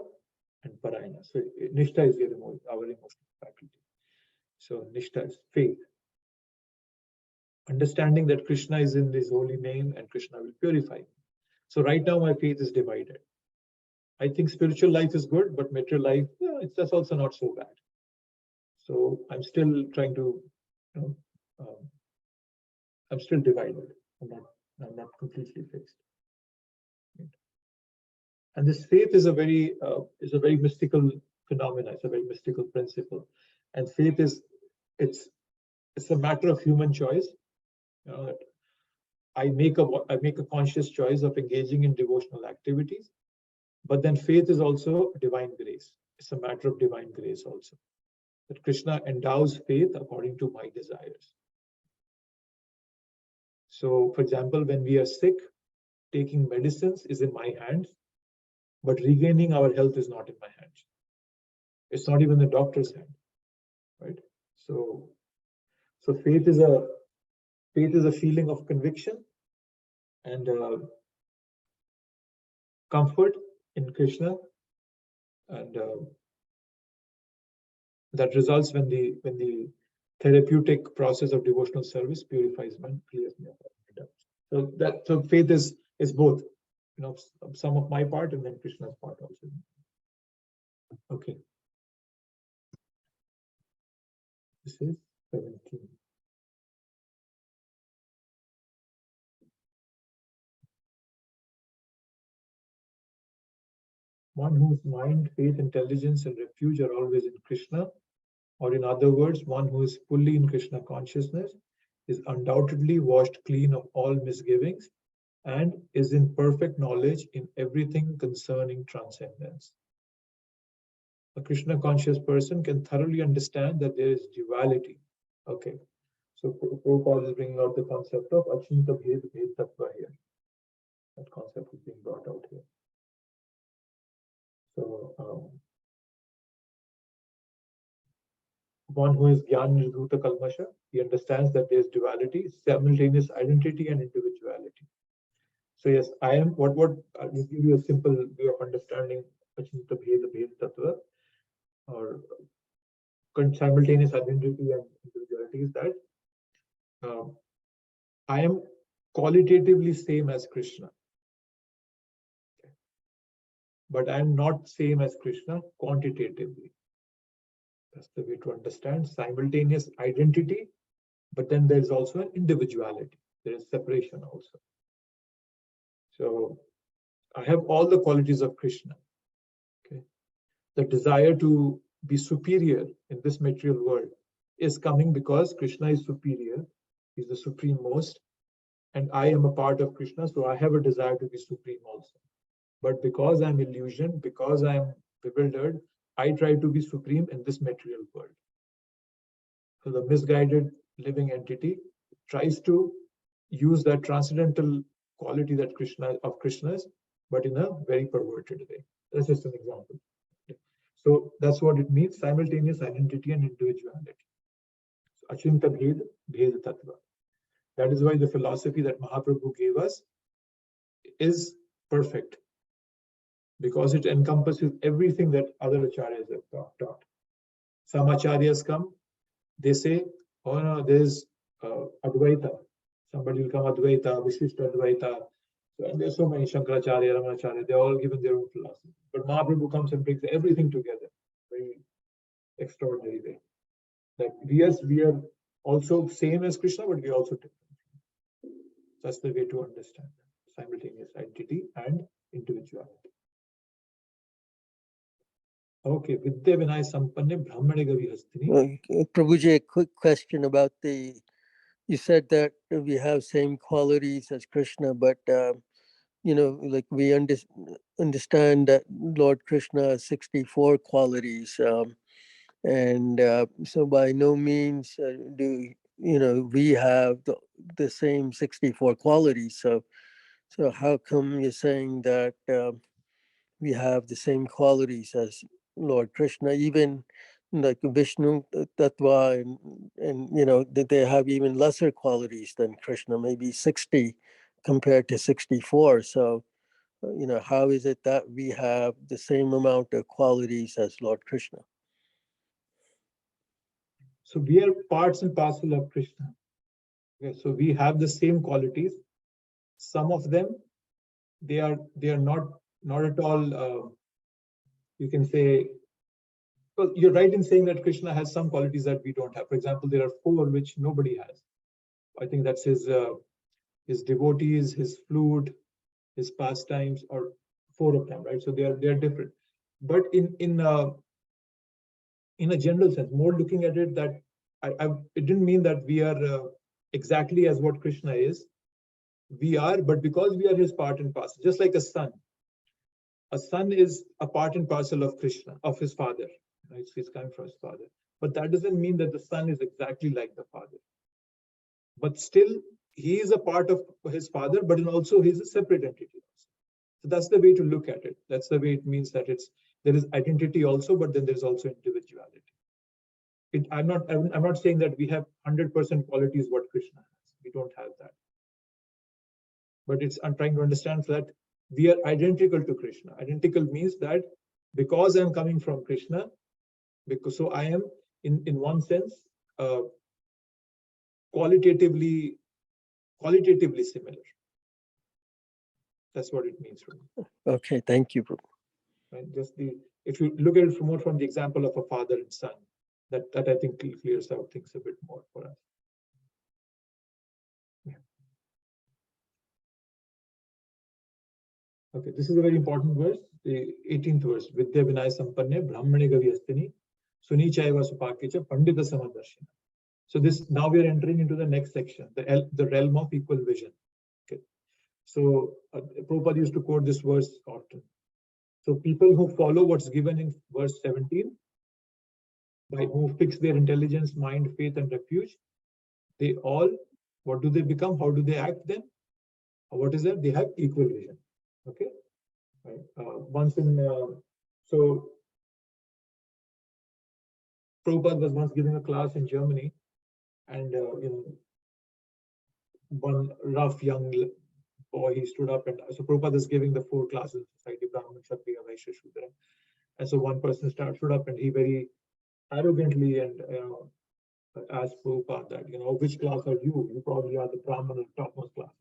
and parayana. So nishtha is our emotional faculty. So nishtha is faith. Understanding that Krishna is in his holy name and Krishna will purify me. So right now my faith is divided. I think spiritual life is good, but material life, that's also not so bad. So I'm still trying to, I'm still divided. I'm not completely fixed. And this faith is a very mystical phenomena. It's a very mystical principle. And faith it's a matter of human choice. I make a conscious choice of engaging in devotional activities, but then faith is also divine grace. It's a matter of divine grace also. That Krishna endows faith according to my desires. So, for example, when we are sick, taking medicines is in my hands, but regaining our health is not in my hands. It's not even the doctor's hand, right? So faith is a feeling of conviction and comfort in Krishna, and that results when the therapeutic process of devotional service purifies man, clears me up. So faith is both, some of my part and then Krishna's part also. Okay. This is 17. One whose mind, faith, intelligence, and refuge are always in Krishna, or in other words, one who is fully in Krishna consciousness, is undoubtedly washed clean of all misgivings and is in perfect knowledge in everything concerning transcendence. A Krishna conscious person can thoroughly understand that there is duality. Okay, so Prabhupada is bringing out the concept of Achinta Bhed Bhed Tattva here. That concept is being brought out here. So, one who is Gyan Nirdhuta Kalmasha, he understands that there is duality, simultaneous identity, and individuality. So yes, I am what I'll give you a simple way of understanding Achinta Bhed Bhed Tattva, or simultaneous identity and individuality, is that I am qualitatively same as Krishna, but I am not same as Krishna quantitatively. That's the way to understand simultaneous identity, but then there is also an individuality. There is separation also. So I have all the qualities of Krishna. Okay, the desire to be superior in this material world is coming because Krishna is superior. He's the supreme most, and I am a part of Krishna, so I have a desire to be supreme also. But because I'm illusioned, because I'm bewildered, I try to be supreme in this material world. So the misguided living entity tries to use that transcendental quality that Krishna's, but in a very perverted way. That's just an example. So that's what it means: simultaneous identity and individuality. So Achinta Bhed Bhed Tattva. That is why the philosophy that Mahaprabhu gave us is perfect, because it encompasses everything that other acharyas have taught. Some acharyas come, they say, oh no, there's Advaita. Somebody will come, Advaita, Abhīṣṭa-dohaṁ. So, and there's so many Shankaracharya, Ramanacharya, they're all given their own philosophy. But Mahaprabhu comes and brings everything together. Very extraordinary way. That we are also same as Krishna, but we are also different. That's the way to understand that. Simultaneous identity and individuality. Okay, Vidya Vinay Sampanne Brahmane Gavi Hastini. Prabhuji, a quick question about you said that we have same qualities as Krishna, but like we understand that Lord Krishna has 64 qualities, and so by no means do we have the same 64 qualities. So how come you're saying that we have the same qualities as Lord Krishna, even like Vishnu Tattva, and that they have even lesser qualities than Krishna, maybe 60 compared to 64. So, how is it that we have the same amount of qualities as Lord Krishna? So we are parts and parcel of Krishna. Okay, so we have the same qualities. Some of them, they are not at all. You can say, well, you're right in saying that Krishna has some qualities that we don't have. For example, there are 4 which nobody has. I think that's his devotees, his flute, his pastimes, or 4 of them, right? So they are different. But in a general sense, more looking at it, that it didn't mean that we are exactly as what Krishna is. We are, but because we are his part and parcel, just like a son. A son is a part and parcel of Krishna, of his father, right? So he's coming from his father. But that doesn't mean that the son is exactly like the father. But still, he is a part of his father, but also he's a separate entity. So that's the way to look at it. That's the way it means that there is identity also, but then there's also individuality. I'm not saying that we have 100% qualities what Krishna has. We don't have that. But I'm trying to understand that we are identical to Krishna. Identical means that because I'm coming from Krishna, so I am in one sense qualitatively similar. That's what it means for me. Okay, thank you. Right? If you look at it more from the example of a father and son, that I think clears out things a bit more for us. Yeah. Okay, this is a very important verse, the 18th verse. Vidya Vinaya Sampanne Brahmane Gavi Astini Suni Chaiva Supakecha Pandita Samadarshina. So now we are entering into the next section, the realm of equal vision. Okay. So Prabhupada used to quote this verse often. So people who follow what's given in verse 17, who fix their intelligence, mind, faith, and refuge, they all, what do they become? How do they act then? What is that? They have equal vision. Okay. Right. So Prabhupada was once giving a class in Germany, and one rough young boy, he stood up, and so Prabhupada is giving the 4 classes of society: Brahman, Kshatriya, Vaishya, Shudra. And so one person stood up, and he very arrogantly and asked Prabhupada that, which class are you? You probably are the Brahman or topmost class.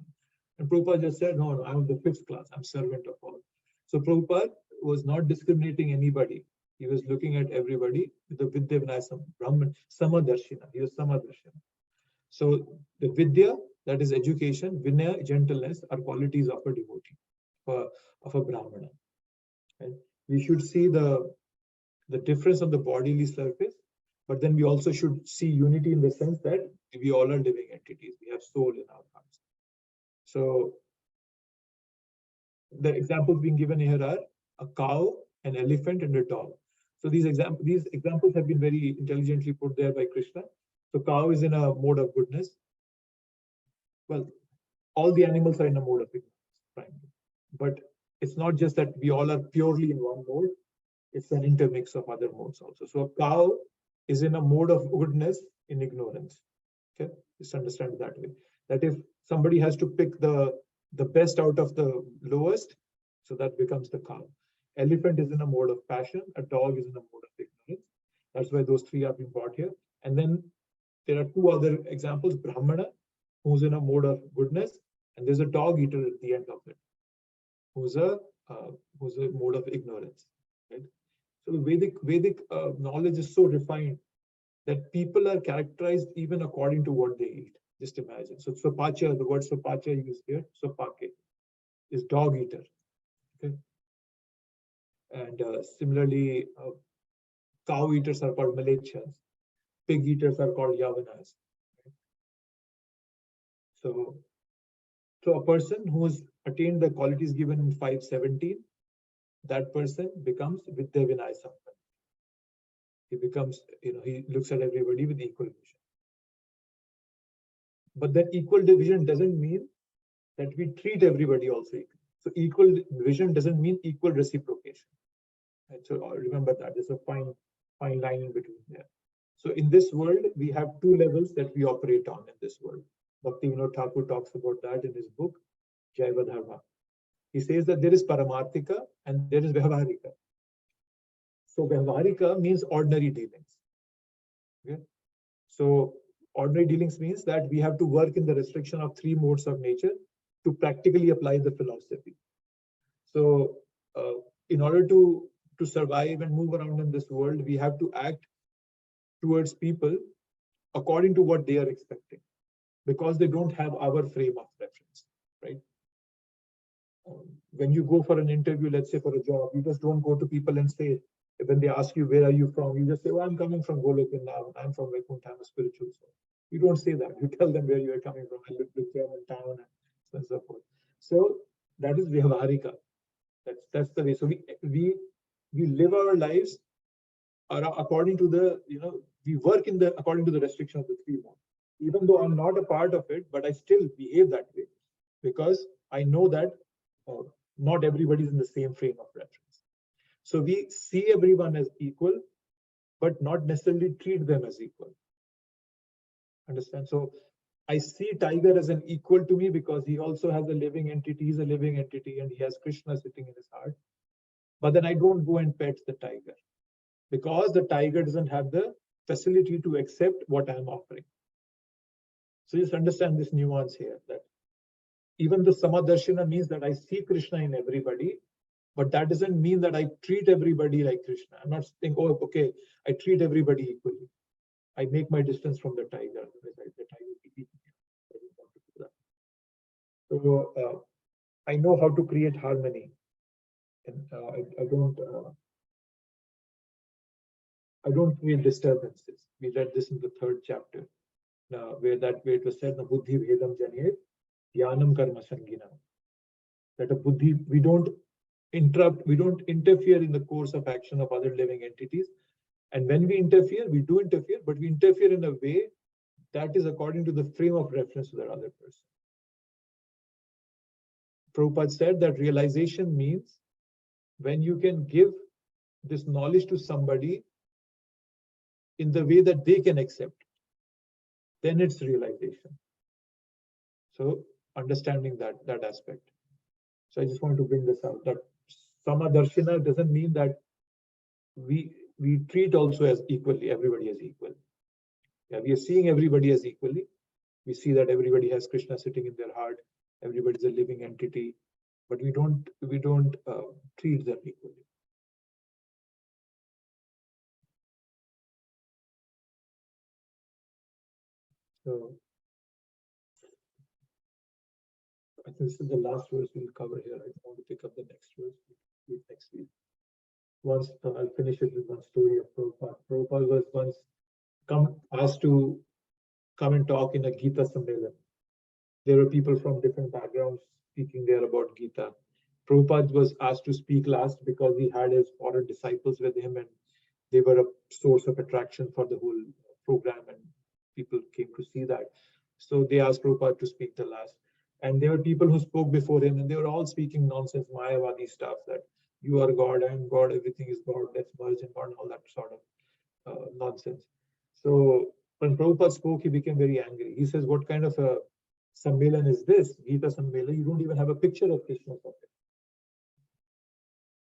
And Prabhupada just said, no, I'm the 5th class. I'm servant of all. So Prabhupada was not discriminating anybody. He was looking at everybody with the Vidya Vinaya Brahman Samadarshina. He was Samadarshina. So the Vidya, that is education, Vinaya, gentleness, are qualities of a devotee, of a Brahmana. And we should see the difference on the bodily surface, but then we also should see unity in the sense that we all are living entities. We have soul in our hearts. So the examples being given here are a cow, an elephant, and a dog. So these examples have been very intelligently put there by Krishna. So cow is in a mode of goodness. Well, all the animals are in a mode of ignorance, but it's not just that we all are purely in one mode. It's an intermix of other modes also. So a cow is in a mode of goodness in ignorance. Okay, just understand it that way. That if somebody has to pick the best out of the lowest, so that becomes the cow. Elephant is in a mode of passion. A dog is in a mode of ignorance. That's why those 3 are being brought here. And then there are 2 other examples: Brahmana, who's in a mode of goodness, and there's a dog eater at the end of it, who's a mode of ignorance. Right? So the Vedic knowledge is so refined that people are characterized even according to what they eat. Just imagine. So Swapacha, the word Swapacha used here, Swapake, is dog eater. Okay. And similarly, cow eaters are called Malechas. Pig eaters are called Yavanas. Right? So a person who's attained the qualities given in 5:17, that person becomes Vidya Vinaya Sampanna. He becomes, he looks at everybody with equal vision. But that equal vision doesn't mean that we treat everybody also equal. So equal vision doesn't mean equal reciprocation. And so remember that there's a fine line in between there. So in this world, we have two levels that we operate on in this world. Bhakti Vinod Thakur talks about that in his book, Jaiva Dharma. He says that there is Paramarthika and there is Vyavaharika. So Vyavaharika means ordinary dealings. Okay? So ordinary dealings means that we have to work in the restriction of three modes of nature to practically apply the philosophy. So in order to survive and move around in this world, we have to act towards people according to what they are expecting, because they don't have our frame of reference, right? When you go for an interview, let's say for a job, you just don't go to people and say, when they ask you, where are you from? You just say, well, I'm coming from Golok now. I'm from Vaikuntha, I'm a spiritual soul. You don't say that. You tell them where you are coming from. I live in town and so forth. So that is Vyavaharika. That's the way. So we live our lives according to the, we work according to the restriction of the three modes. Even though I'm not a part of it, but I still behave that way because I know that not everybody is in the same frame of reference. So we see everyone as equal, but not necessarily treat them as equal. Understand? So I see Tiger as an equal to me because he also has a living entity. He's a living entity and he has Krishna sitting in his heart. But then I don't go and pet the tiger because the tiger doesn't have the facility to accept what I'm offering. So just understand this nuance here, that even the Samadarshana means that I see Krishna in everybody, but that doesn't mean that I treat everybody like Krishna. I'm not saying, oh, okay, I treat everybody equally. I make my distance from the tiger. The tiger will eat me. So I know how to create harmony, and I don't create disturbances. We read this in the 3rd chapter, where it was said, "Buddhi bhedam janayet, jnanam karma sangina." That a buddhi, we don't interrupt, we don't interfere in the course of action of other living entities. And when we interfere, we do interfere, but we interfere in a way that is according to the frame of reference to that other person. Prabhupada said that realization means when you can give this knowledge to somebody in the way that they can accept, then it's realization. So understanding that aspect. So I just want to bring this out, that Samadarshana doesn't mean that we treat also as equally, everybody as equal. Yeah, we are seeing everybody as equally. We see that everybody has Krishna sitting in their heart. Everybody's a living entity, but we don't treat them equally. So I think this is the last verse we'll cover here. I want to pick up the next verse next week. Once I'll finish it with one story of Prabhupada. Prabhupada was once asked to come and talk in a Gita Sammelan. There were people from different backgrounds speaking there about Gita. Prabhupada was asked to speak last because he had his foreign disciples with him and they were a source of attraction for the whole program and people came to see that. So they asked Prabhupada to speak the last. And there were people who spoke before him and they were all speaking nonsense, Mayavadi stuff, that you are God, I am God, everything is God, let's merge in God, and all that sort of nonsense. So when Prabhupada spoke, he became very angry. He says, what kind of a Sammelan is this? Gita Sammelan, you don't even have a picture of Krishna.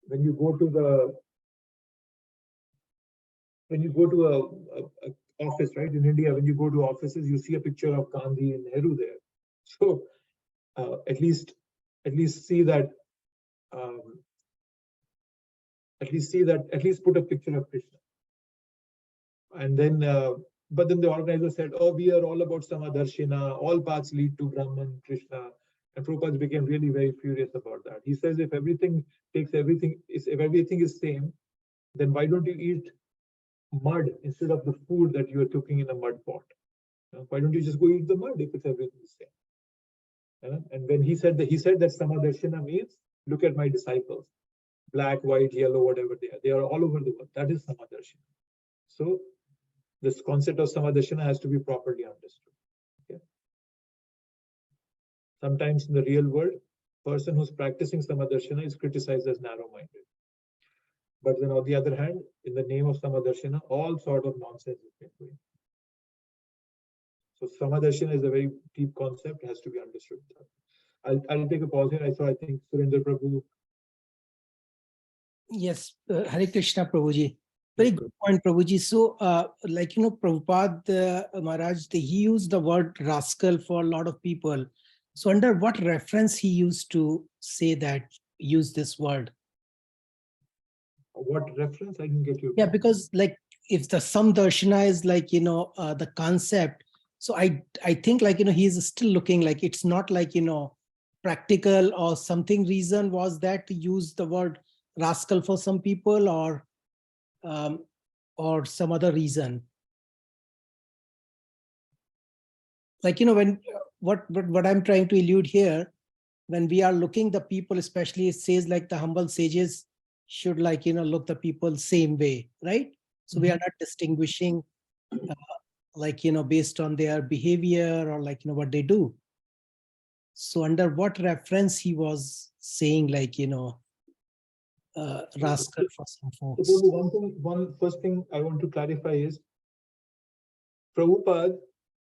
When you go to a office, right? In India, when you go to offices, you see a picture of Gandhi and Nehru there. So at least see that. At least put a picture of Krishna. And then, but then the organizer said, "Oh, we are all about Samadarshana. All paths lead to Brahman, Krishna." And Prabhupada became really very furious about that. He says, if everything is same, then why don't you eat mud instead of the food that you are cooking in a mud pot? Why don't you just go eat the mud if it's everything the same? And when he said that Samadarshana means, look at my disciples, black, white, yellow, whatever they are all over the world. That is Samadarshana. So this concept of Samadarshana has to be properly understood. Okay? Sometimes in the real world, person who's practicing Samadarshana is criticized as narrow-minded. But then on the other hand, in the name of Samadarshana, all sort of nonsense is being doing. So Samadarshana is a very deep concept, it has to be understood. I'll take a pause here. I think Surendra Prabhu. Yes, Hare Krishna, Prabhuji. Very good point, Prabhuji. So, Prabhupada Maharaj, he used the word rascal for a lot of people. So, under what reference he used to say that, use this word? What reference? I didn't get you. Yeah, because like if the Samdarshana is like, the concept. So I think like, he's still looking like it's not like, practical or something reason was that to use the word rascal for some people or some other reason. Like, when what I'm trying to allude here, when we are looking the people, especially it says like the humble sages should like, look the people same way, right? So we are not distinguishing like, based on their behavior or like, what they do. So under what reference he was saying like, rascal for some folks? One first thing I want to clarify is Prabhupada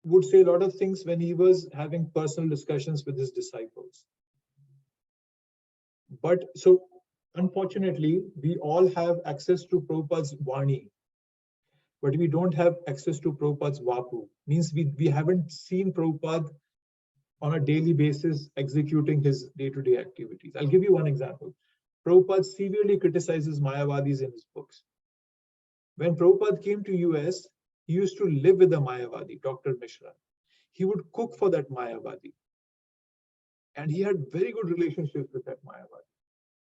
would say a lot of things when he was having personal discussions with his disciples. But so unfortunately, we all have access to Prabhupada's Vani, but we don't have access to Prabhupada's Vapu. Means we haven't seen Prabhupada on a daily basis executing his day-to-day activities. I'll give you one example. Prabhupada severely criticizes Mayavadis in his books. When Prabhupada came to US, he used to live with a Mayavadi, Dr. Mishra. He would cook for that Mayavadi. And he had very good relationships with that Mayavadi.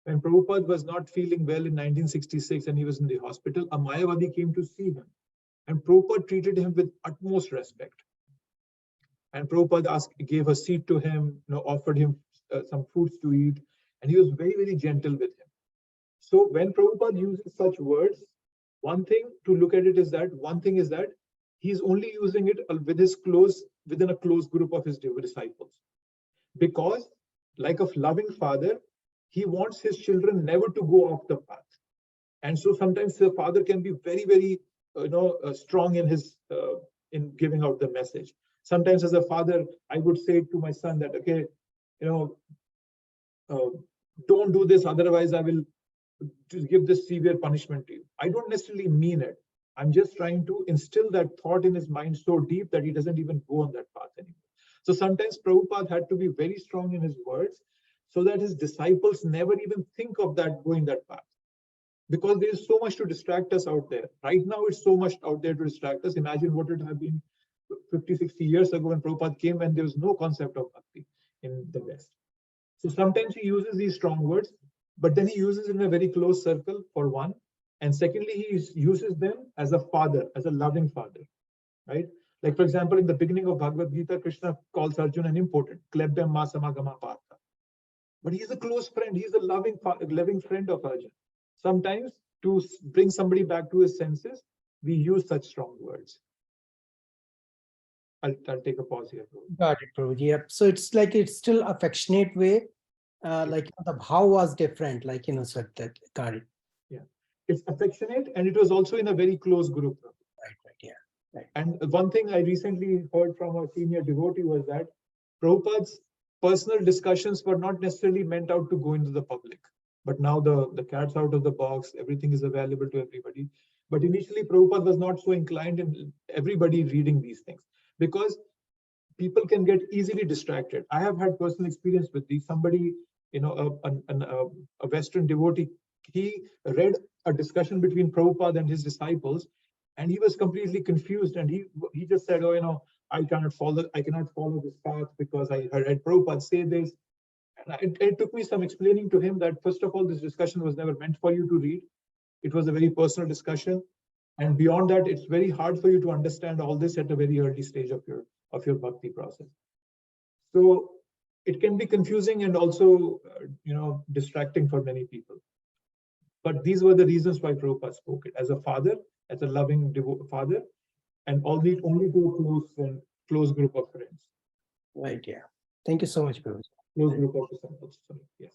When Prabhupada was not feeling well in 1966 and he was in the hospital, a Mayavadi came to see him. And Prabhupada treated him with utmost respect. And Prabhupada gave a seat to him, offered him some foods to eat, and he was very, very gentle with him. So when Prabhupada uses such words, one thing to look at it is that he's only using it within a close group of his disciples. Because like a loving father, he wants his children never to go off the path. And so sometimes the father can be very, very, strong in his in giving out the message. Sometimes as a father, I would say to my son that, okay, don't do this, otherwise I will give this severe punishment to you. I don't necessarily mean it. I'm just trying to instill that thought in his mind so deep that he doesn't even go on that path anymore. So sometimes Prabhupada had to be very strong in his words so that his disciples never even think of that going that path. Because there is so much to distract us out there. Right now, it's so much out there to distract us. Imagine what it would have been 50, 60 years ago when Prabhupada came and there was no concept of bhakti in the West. So sometimes he uses these strong words, but then he uses it in a very close circle for one. And secondly, he uses them as a father, as a loving father, right? Like for example, in the beginning of Bhagavad Gita, Krishna calls Arjuna an impotent, klebdam ma samagama partha. But he's a close friend. He's a loving friend of Arjuna. Sometimes to bring somebody back to his senses, we use such strong words. I'll take a pause here. Got it, Prabhuji. Yep. So it's like it's still affectionate way, like the bhav was different, like so that got it. Yeah, it's affectionate, and it was also in a very close group. Right, yeah. Right. And one thing I recently heard from a senior devotee was that Prabhupada's personal discussions were not necessarily meant out to go into the public. But now the cat's out of the box, everything is available to everybody. But initially, Prabhupada was not so inclined in everybody reading these things because people can get easily distracted. I have had personal experience with these. Somebody, a Western devotee, he read a discussion between Prabhupada and his disciples, and he was completely confused. And he just said, I cannot follow this path because I heard Prabhupada say this. And it took me some explaining to him that, first of all, this discussion was never meant for you to read. It was a very personal discussion. And beyond that, it's very hard for you to understand all this at a very early stage of your bhakti process. So it can be confusing and also, distracting for many people. But these were the reasons why Prabhupada spoke it as a father, as a loving father, and only to a close group of friends. Right, yeah. Thank you so much, Prabhu. Close group of disciples. Sorry. Yes.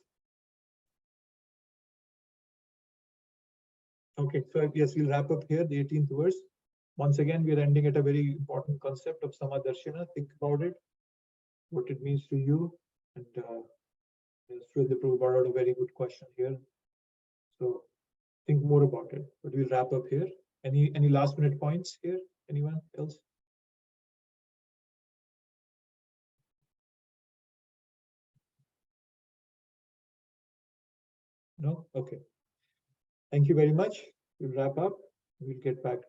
Okay, so yes, we'll wrap up here, the 18th verse. Once again, we are ending at a very important concept of Samadarshana. Think about it, what it means to you. And Sridhar Prabhu brought out a very good question here. So think more about it. But we'll wrap up here. Any last minute points here? Anyone else? No? Okay. Thank you very much. We'll wrap up. We'll get back